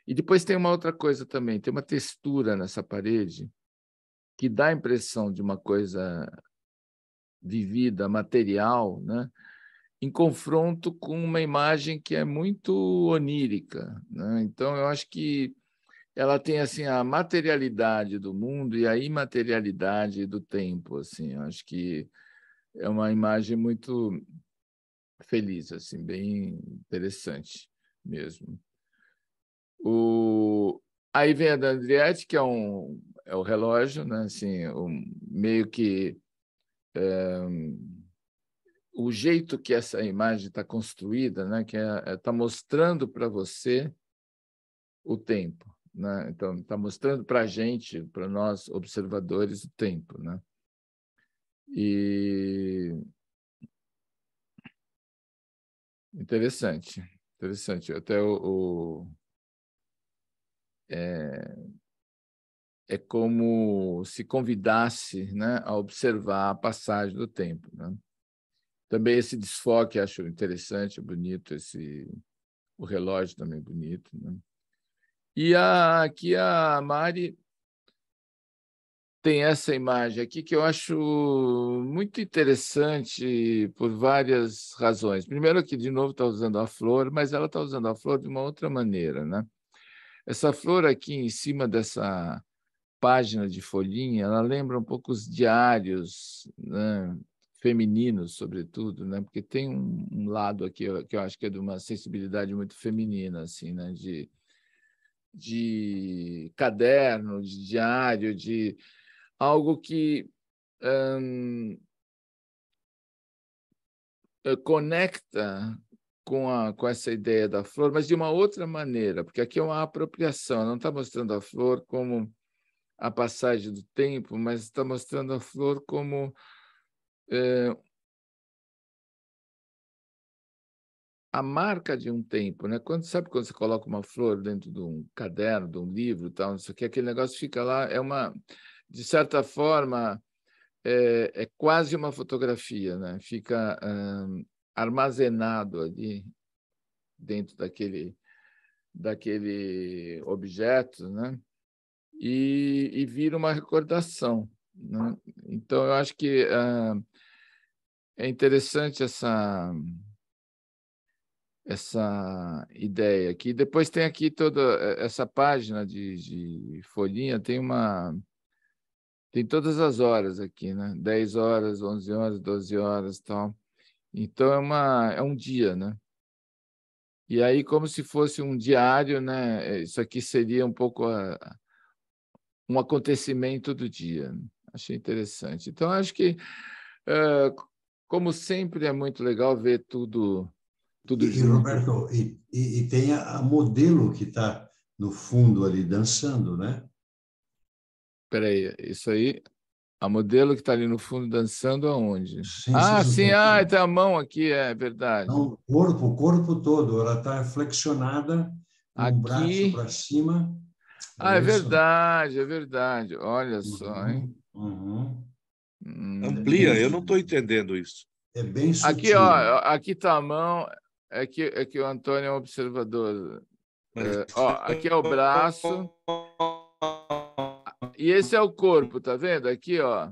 E depois tem uma outra coisa também, tem uma textura nessa parede que dá a impressão de uma coisa vivida, material, né? Em confronto com uma imagem que é muito onírica, né? Então, eu acho que ela tem assim a materialidade do mundo e a imaterialidade do tempo. Assim, eu acho que é uma imagem muito feliz, assim, bem interessante mesmo. Aí vem a da Andrietti, que é o relógio, né? Assim, meio que o jeito que essa imagem está construída, né? Que está mostrando para você o tempo, né? Então, está mostrando para a gente, para nós observadores, o tempo, né? E interessante. Até é como se convidasse, né, a observar a passagem do tempo, né? Também esse desfoque acho interessante, bonito, o relógio também é bonito, né? E aqui a Mari tem essa imagem aqui que eu acho muito interessante por várias razões. Primeiro que, de novo, está usando a flor, mas ela está usando a flor de uma outra maneira, né? Essa flor aqui em cima dessa página de folhinha, ela lembra um pouco os diários, né? Femininos, sobretudo, né? Porque tem um lado aqui que eu acho que é de uma sensibilidade muito feminina, assim, né? De caderno, de diário, de algo que conecta com essa ideia da flor, mas de uma outra maneira, porque aqui é uma apropriação, não está mostrando a flor como a passagem do tempo, mas está mostrando a flor como a marca de um tempo, né? Sabe quando você coloca uma flor dentro de um caderno, de um livro, tal, não sei o que, aquele negócio fica lá, de certa forma, é quase uma fotografia, né? Fica armazenado ali dentro daquele objeto, né? E vira uma recordação, né? Então, eu acho que é interessante essa ideia aqui. Depois tem aqui toda essa página de folhinha, tem todas as horas aqui, né? 10 horas, 11 horas, 12 horas, tal. Então é um dia, né? E aí como se fosse um diário, né? Isso aqui seria um pouco um acontecimento do dia. Achei interessante. Então acho que como sempre é muito legal ver tudo junto. Roberto, tem a modelo que está no fundo ali dançando, né? Espera aí, isso aí, a modelo que está ali no fundo dançando aonde? Sim, Sim, tem a mão aqui, é verdade. não, o corpo todo, ela está flexionada, com o braço Aqui. para cima. É Isso. verdade. Olha só, hein? Amplia, eu não estou entendendo isso. É bem sutil. Aqui, ó, aqui está a mão, é que o Antônio é um observador. Aqui é o braço. E esse é o corpo, tá vendo? Aqui, ó.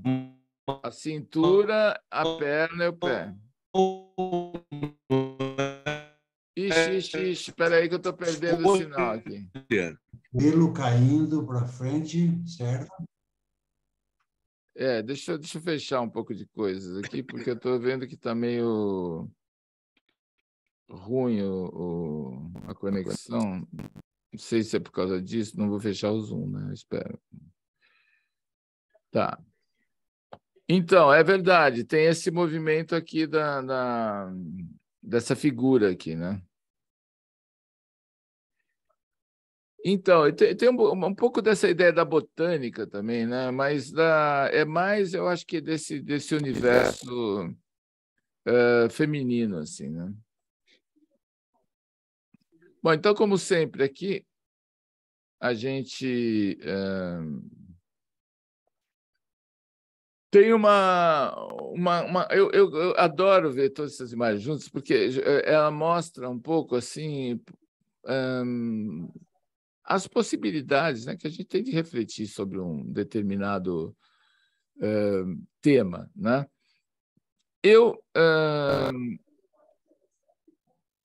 A cintura, a perna e o pé. Ixi, espera aí que eu estou perdendo o sinal aqui. Pelo caindo para frente, certo? Deixa eu fechar um pouco de coisas aqui, porque eu estou vendo que está meio ruim a conexão. Não sei se é por causa disso, não vou fechar o Zoom, né? Espero. Tá. Então, é verdade, tem esse movimento aqui dessa figura aqui, né? Então, tem um pouco dessa ideia da botânica também, né? Mas é mais, eu acho que desse universo feminino, assim, né? Bom, então, como sempre, aqui a gente tem eu adoro ver todas essas imagens juntas, porque ela mostra um pouco assim as possibilidades, né, que a gente tem de refletir sobre um determinado tema, né?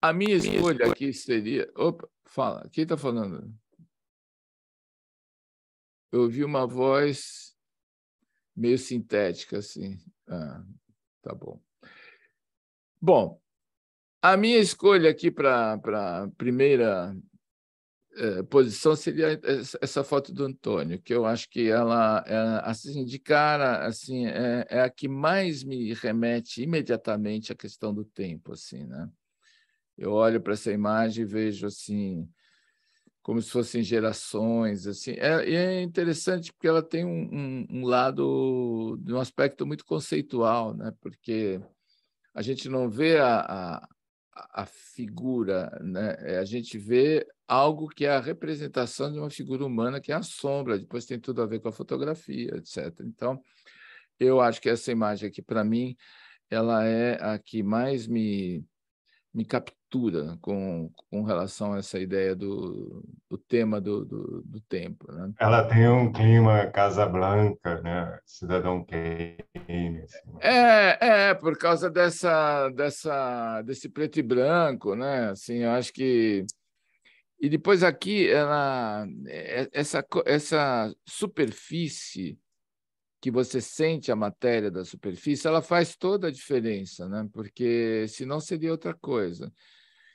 A minha escolha aqui seria... Opa, fala, quem está falando? Eu ouvi uma voz meio sintética, assim. Tá bom. Bom, a minha escolha aqui para a primeira posição seria essa foto do Antônio, que eu acho que ela assim, de cara, assim, é a que mais me remete imediatamente à questão do tempo, assim, né? Eu olho para essa imagem e vejo assim como se fossem gerações, assim. E é interessante porque ela tem um lado de um aspecto muito conceitual, né? Porque a gente não vê a figura, né? A gente vê algo que é a representação de uma figura humana, que é a sombra, depois tem tudo a ver com a fotografia, etc. Então, eu acho que essa imagem aqui, para mim, ela é a que mais me captura com relação a essa ideia do tema do tempo, né? Ela tem um clima Casablanca, né? Cidadão Kane. Assim. Por causa desse preto e branco, né? Assim, eu acho que... E depois aqui, essa superfície que você sente a matéria da superfície, ela faz toda a diferença, né? Porque senão seria outra coisa.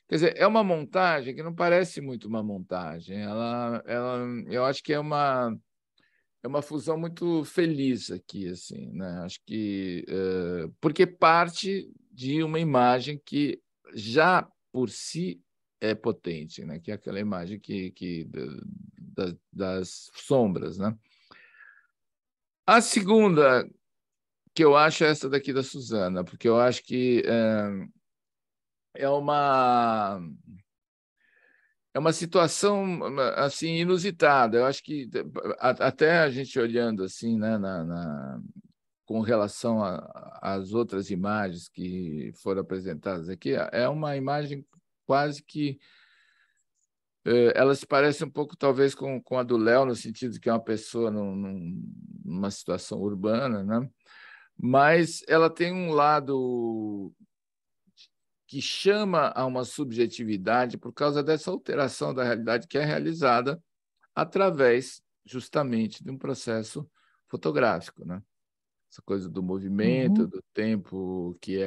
Quer dizer, é uma montagem que não parece muito uma montagem. Eu acho que é uma fusão muito feliz aqui, assim, né? Acho que porque parte de uma imagem que já por si é potente, né? Que é aquela imagem das sombras, né? A segunda que eu acho é essa daqui da Suzana, porque eu acho que é uma situação assim inusitada. Eu acho que até a gente olhando assim, né, com relação às outras imagens que foram apresentadas aqui, é uma imagem quase que ela se parece um pouco talvez com a do Léo, no sentido de que é uma pessoa numa situação urbana, né? Mas ela tem um lado que chama a uma subjetividade por causa dessa alteração da realidade que é realizada através, justamente, de um processo fotográfico, né? Essa coisa do movimento, do tempo, que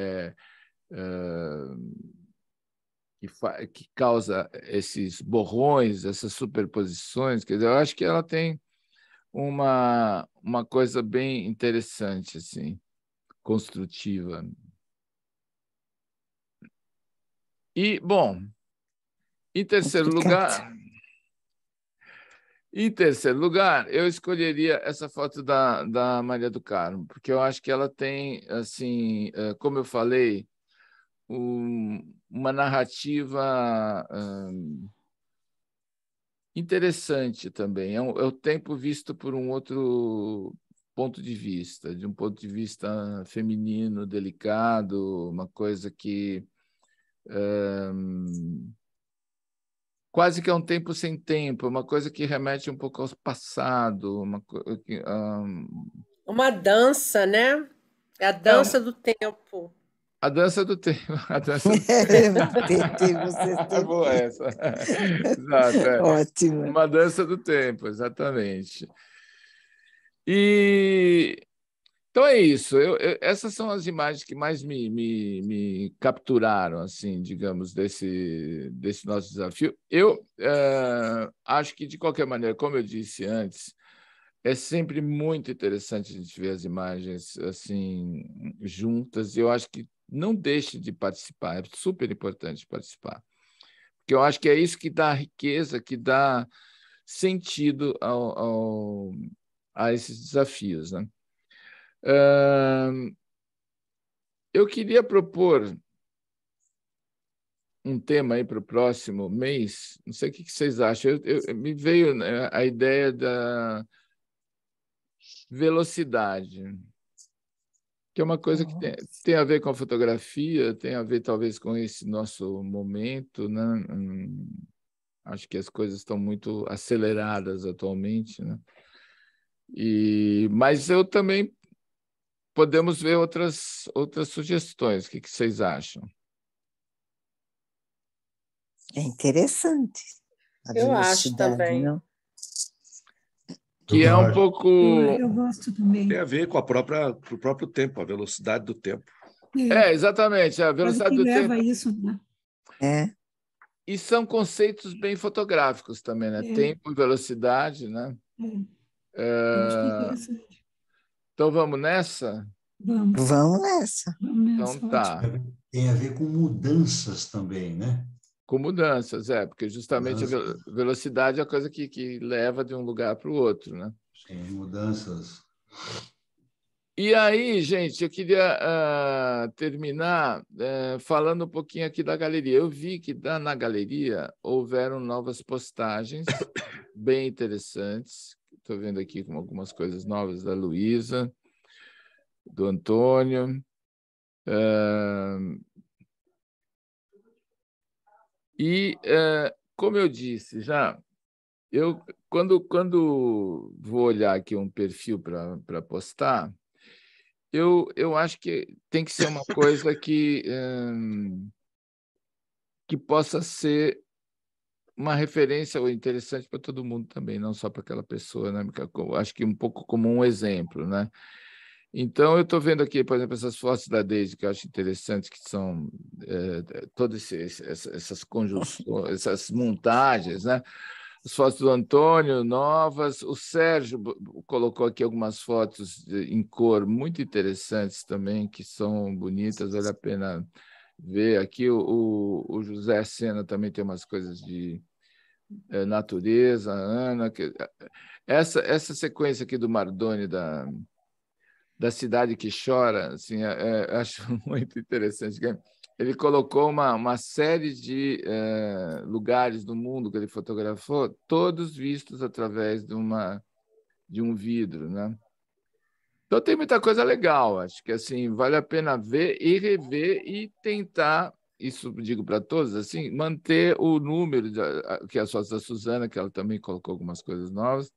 causa esses borrões, essas superposições. Quer dizer, eu acho que ela tem uma coisa bem interessante, assim, construtiva. E, bom, em terceiro lugar, eu escolheria essa foto da Maria do Carmo, porque eu acho que ela tem, assim, como eu falei, uma narrativa interessante também. É o tempo visto por um outro ponto de vista, de um ponto de vista feminino, delicado, uma coisa que quase que é um tempo sem tempo, uma coisa que remete um pouco ao passado, Uma dança, né? É a dança do tempo. A dança do tempo. A dança do Você boa essa. Exato. Ótimo. Uma dança do tempo, exatamente. Então é isso. Essas são as imagens que mais me capturaram, assim, digamos, desse nosso desafio. Eu acho que, de qualquer maneira, como eu disse antes, é sempre muito interessante a gente ver as imagens assim juntas. E eu acho que não deixe de participar. É super importante participar, porque eu acho que é isso que dá riqueza, que dá sentido a esses desafios, né? Eu queria propor um tema aí para o próximo mês. Não sei o que vocês acham. Me veio, né, a ideia da velocidade, que é uma coisa que tem a ver com a fotografia, tem a ver talvez com esse nosso momento, né? Acho que as coisas estão muito aceleradas atualmente, né? Mas eu também podemos ver outras sugestões. O que vocês acham? É interessante. Eu acho também. Não? Que é um pouco... Eu gosto também. Tem a ver com o próprio tempo, a velocidade do tempo. Exatamente, a velocidade do tempo. Leva isso, né? E são conceitos bem fotográficos também, né? Tempo e velocidade, né? Eu acho que é interessante. Então, vamos nessa? Vamos nessa. Então, tá. Tem a ver com mudanças também, né? Com mudanças, porque justamente a velocidade é a coisa que leva de um lugar para o outro, né? Sim, mudanças. E aí, gente, eu queria terminar falando um pouquinho aqui da galeria. Eu vi que na galeria houveram novas postagens bem interessantes. Estou vendo aqui com algumas coisas novas da Luísa, do Antônio. Como eu disse já, eu quando vou olhar aqui um perfil para postar, eu acho que tem que ser uma coisa que possa ser uma referência ou interessante para todo mundo também, não só para aquela pessoa, né? Eu acho que um pouco como um exemplo, né? Então, eu estou vendo aqui, por exemplo, essas fotos da Deise, que eu acho interessantes, que são todas essas conjunções, essas montagens, né? As fotos do Antônio, novas. O Sérgio colocou aqui algumas fotos em cor muito interessantes também, que são bonitas, vale a pena ver. Aqui o José Sena também tem umas coisas de natureza, a Ana. Essa sequência aqui do Mardoni, da cidade que chora, assim, acho muito interessante. Ele colocou uma série de lugares do mundo que ele fotografou, todos vistos através de um vidro, né? Então tem muita coisa legal. Acho que assim vale a pena ver e rever e tentar, isso digo para todos, assim, manter o número que é as fotos da Suzana, que ela também colocou algumas coisas novas,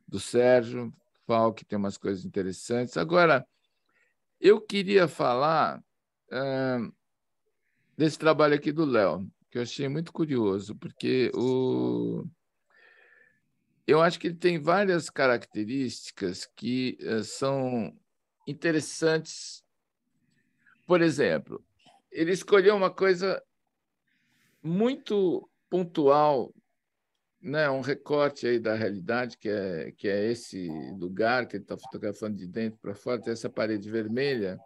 do Sérgio Falck, tem umas coisas interessantes. Agora, eu queria falar desse trabalho aqui do Léo, que eu achei muito curioso, porque eu acho que ele tem várias características que são interessantes. Por exemplo, ele escolheu uma coisa muito pontual, né? Um recorte aí da realidade, que é esse lugar que ele está fotografando de dentro para fora, tem essa parede vermelha,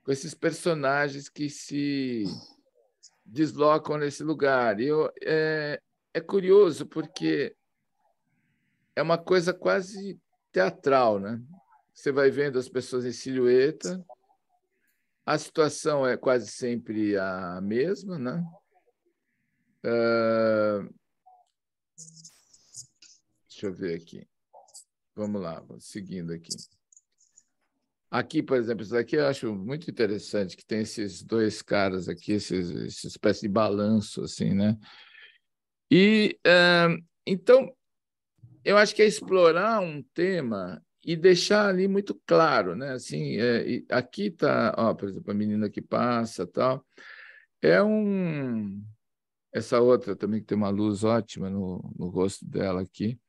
com esses personagens que se deslocam nesse lugar. E é curioso, porque é uma coisa quase teatral, né? Você vai vendo as pessoas em silhueta, a situação é quase sempre a mesma, né? Deixa eu ver aqui. Vamos lá, seguindo aqui. Aqui, por exemplo, isso daqui eu acho muito interessante, que tem esses dois caras aqui, essa espécie de balanço, assim, né? Então, eu acho que é explorar um tema e deixar ali muito claro, né? Assim, aqui está, por exemplo, a menina que passa, tal. Essa outra também que tem uma luz ótima no rosto dela aqui.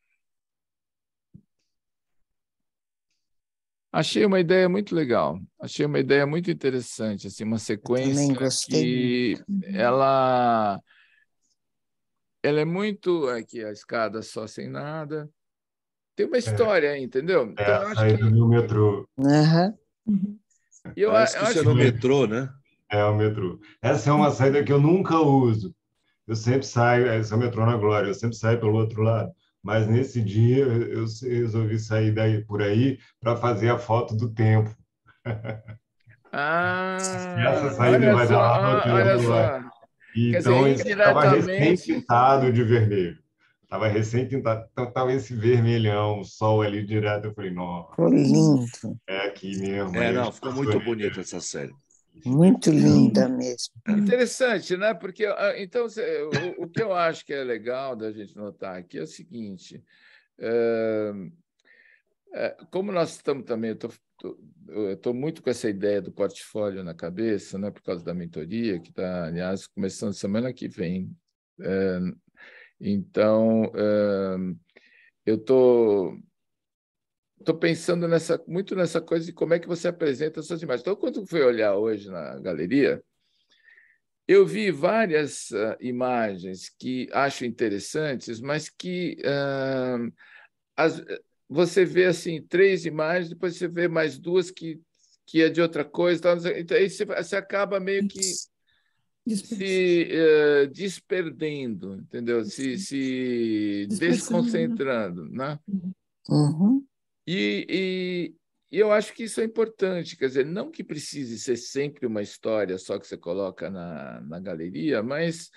Achei uma ideia muito legal, achei uma ideia muito interessante, assim, uma sequência que ela é muito aqui a escada só sem nada. Tem uma história aí, entendeu? Então, eu acho que do metrô. Parece que isso é no metrô, né? É o metrô. Essa é uma saída que eu nunca uso. Eu sempre saio, esse é o metrô na Glória, eu sempre saio pelo outro lado. Mas nesse dia eu resolvi sair daí por aí para fazer a foto do tempo. Essa saída vai dar lá no Hotel olha Glória. só. Então estava indiretamente recém-pintado de vermelho. Estava recém-pintado, então estava esse vermelhão, o sol ali direto. Eu falei, nossa, lindo. É aqui mesmo. Não, ficou muito bonita essa série. Muito linda mesmo. Interessante, né? Porque então o que eu acho que é legal da gente notar aqui é o seguinte: como nós estamos também, eu estou muito com essa ideia do portfólio na cabeça, né? Por causa da mentoria que está, aliás, começando semana que vem. Então, eu estou pensando muito nessa coisa de como é que você apresenta essas imagens. Então, quando eu fui olhar hoje na galeria, eu vi várias imagens que acho interessantes, mas que você vê assim 3 imagens, depois você vê mais 2 que é de outra coisa. Então, aí você acaba meio que se desperdendo, entendeu? Se desconcentrando, né? E eu acho que isso é importante, quer dizer, não que precise ser sempre uma história só que você coloca na galeria, mas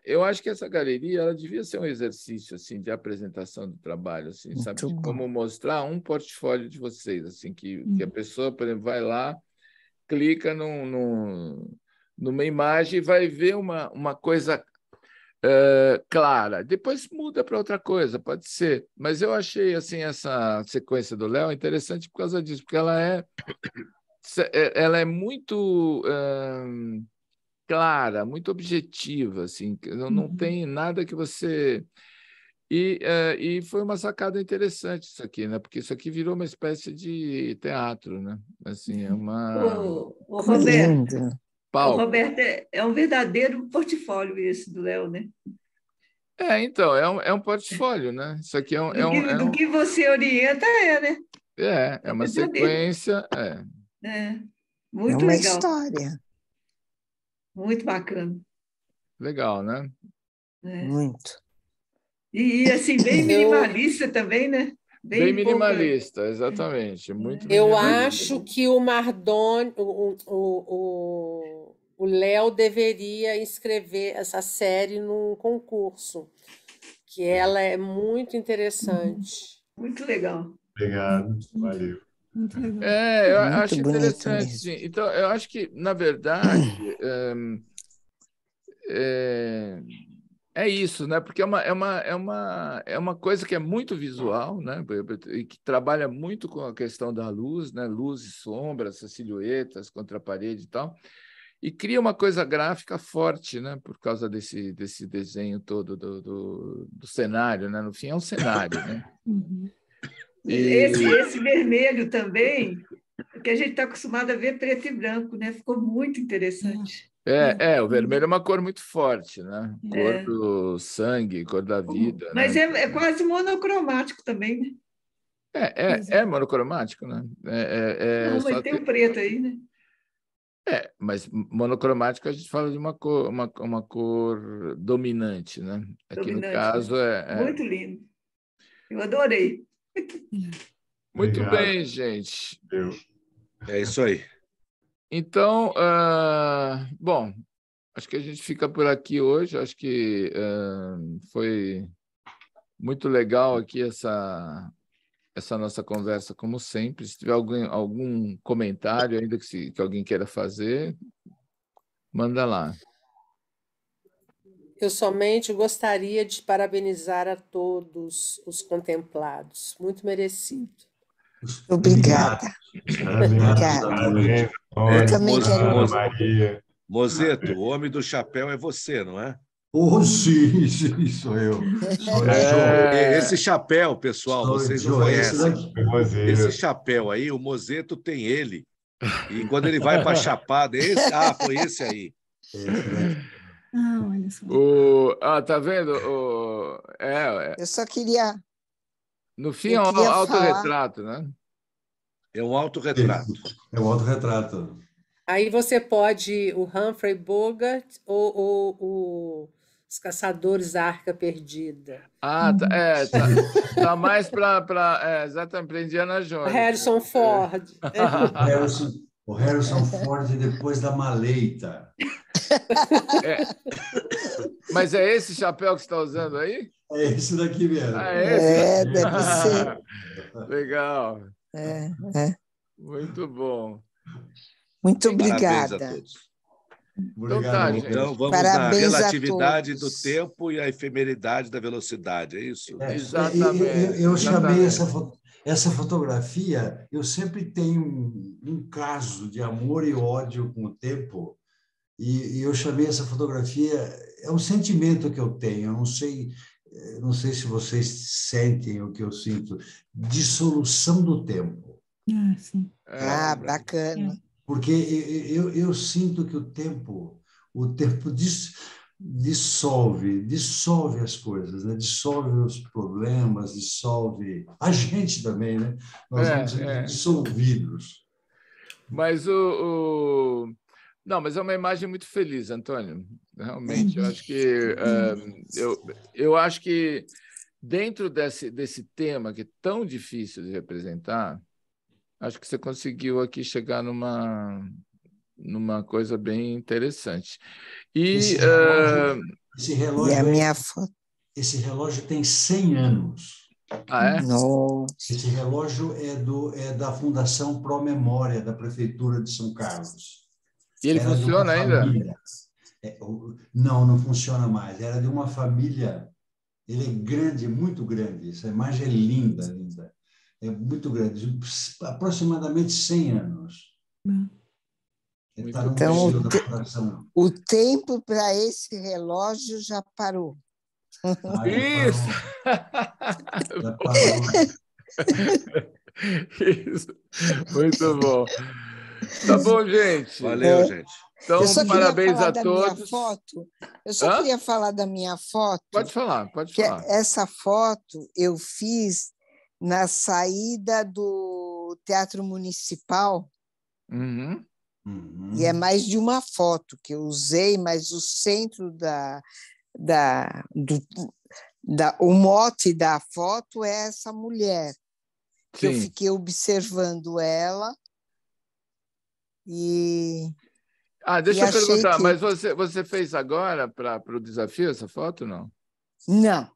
eu acho que essa galeria ela devia ser um exercício assim de apresentação do trabalho, assim, sabe, de como mostrar um portfólio de vocês, assim, que a pessoa, por exemplo, vai lá, clica numa imagem e vai ver uma coisa clara. Depois muda para outra coisa, pode ser. Mas eu achei assim essa sequência do Léo interessante por causa disso, porque ela é muito clara, muito objetiva, assim, não tem nada que você... E foi uma sacada interessante isso aqui, né? Porque isso aqui virou uma espécie de teatro, né? Assim, é uma... O Roberto, Paulo. Roberto, é um verdadeiro portfólio esse do Léo, né? Então, é um portfólio, né? Isso aqui do que você orienta, né? É uma sequência. Muito uma legal. História. Muito bacana. Legal, né? Muito. E assim, bem minimalista também, né? Bem minimalista, exatamente. Muito Eu acho que o Mardoni, o Léo deveria inscrever essa série num concurso, que ela é muito interessante. Muito legal. Obrigado, valeu. Muito legal. Eu acho interessante, sim. Então, eu acho que, na verdade, é isso, né? Porque é uma coisa que é muito visual, né? E que trabalha muito com a questão da luz, né? Luz e sombra, essas silhuetas contra a parede e tal. E cria uma coisa gráfica forte, né? Por causa desse desenho todo do cenário, né? No fim, é um cenário, né? Esse vermelho também, que a gente está acostumado a ver preto e branco, né? Ficou muito interessante. O vermelho é uma cor muito forte, né? Cor do sangue, cor da vida. Mas né? é quase monocromático também, né? É monocromático, né? Não, mas tem o preto aí, né? Mas monocromático a gente fala de uma cor dominante, né? Aqui Dominante, no caso Muito lindo. Eu adorei. Muito Obrigado. bem, gente. É isso aí. Então, bom, acho que a gente fica por aqui hoje. Acho que foi muito legal aqui essa nossa conversa, como sempre. Se tiver algum comentário ainda que alguém queira fazer, manda lá. Eu somente gostaria de parabenizar a todos os contemplados. Muito merecido. Obrigada. Obrigada. Eu também quero. Maria. Mozeto, o homem do chapéu é você, não é? Oh, sim, sou eu. Esse chapéu, pessoal, vocês não conhecem. Esse chapéu aí, o Mozeto tem ele. E quando ele vai para a Chapada, foi esse aí. Olha só. Tá vendo? Eu só queria. No fim, é um autorretrato, né? É um autorretrato. É um autorretrato. Aí você pode, o Humphrey Bogart ou os Caçadores da Arca Perdida. Tá mais para exatamente, para Indiana Jones. Harrison Ford. O Harrison Ford depois da Maleita. Mas é esse chapéu que você está usando aí? É esse daqui mesmo. Deve ser. Legal. Muito bom. Muito Parabéns obrigada. a todos. Obrigado. Então, vamos Parabéns na relatividade do todos. tempo e a efemeridade da velocidade, é isso? Exatamente. Eu chamei essa fotografia, eu sempre tenho um caso de amor e ódio com o tempo, e eu chamei essa fotografia, é um sentimento que eu tenho, eu não sei se vocês sentem o que eu sinto, dissolução do tempo. Sim. Bacana. Porque eu sinto que o tempo dissolve as coisas, né? Dissolve os problemas, dissolve a gente também, né? Nós vamos ser dissolvidos. Mas não, mas é uma imagem muito feliz, Antônio. Realmente, eu acho que dentro desse tema que é tão difícil de representar, acho que você conseguiu aqui chegar numa coisa bem interessante. Esse relógio, e a minha foto? Esse relógio tem 100 anos. Nossa. Esse relógio é da Fundação Pro Memória, da Prefeitura de São Carlos. E ele funciona ainda? Não funciona mais. Era de uma família. Ele é grande, muito grande. Essa imagem é linda, linda. É muito grande, aproximadamente 100 anos. Está no Museu da Fundação. O tempo para esse relógio já parou. Isso! Já parou. Isso. Muito bom. Tá bom, gente. Valeu, gente. Então, parabéns a todos. Eu só queria falar da minha foto. Pode falar. Essa foto eu fiz na saída do Teatro Municipal. Uhum. E é mais de uma foto que eu usei, mas o centro o mote da foto é essa mulher. Que eu fiquei observando ela e... deixa eu perguntar, mas você fez agora para o desafio essa foto, não? Não.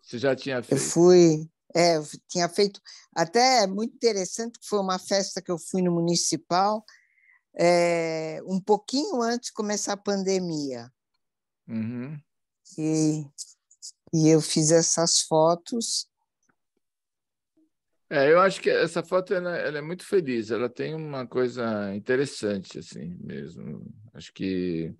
Você já tinha feito? Eu tinha feito, até muito interessante, que foi uma festa que eu fui no Municipal, um pouquinho antes de começar a pandemia. Uhum. E eu fiz essas fotos. Eu acho que essa foto ela é muito feliz, ela tem uma coisa interessante, assim, mesmo. Acho que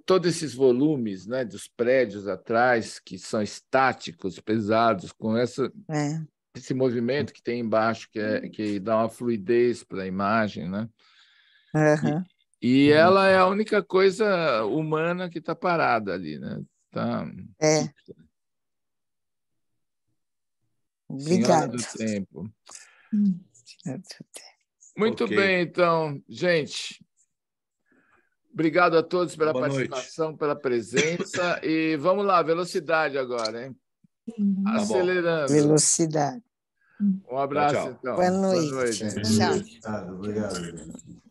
todos esses volumes, né, dos prédios atrás, que são estáticos, pesados, com esse movimento que tem embaixo, que dá uma fluidez para a imagem, né? Uhum. E ela é a única coisa humana que está parada ali, né? Tá... Obrigada. Senhora do Tempo. Muito bem, então, gente. Obrigado a todos pela participação, pela presença. E vamos lá, velocidade agora, hein? Acelerando. Velocidade. Um abraço, tchau. então. Boa noite. Boa noite. Tchau. Obrigado.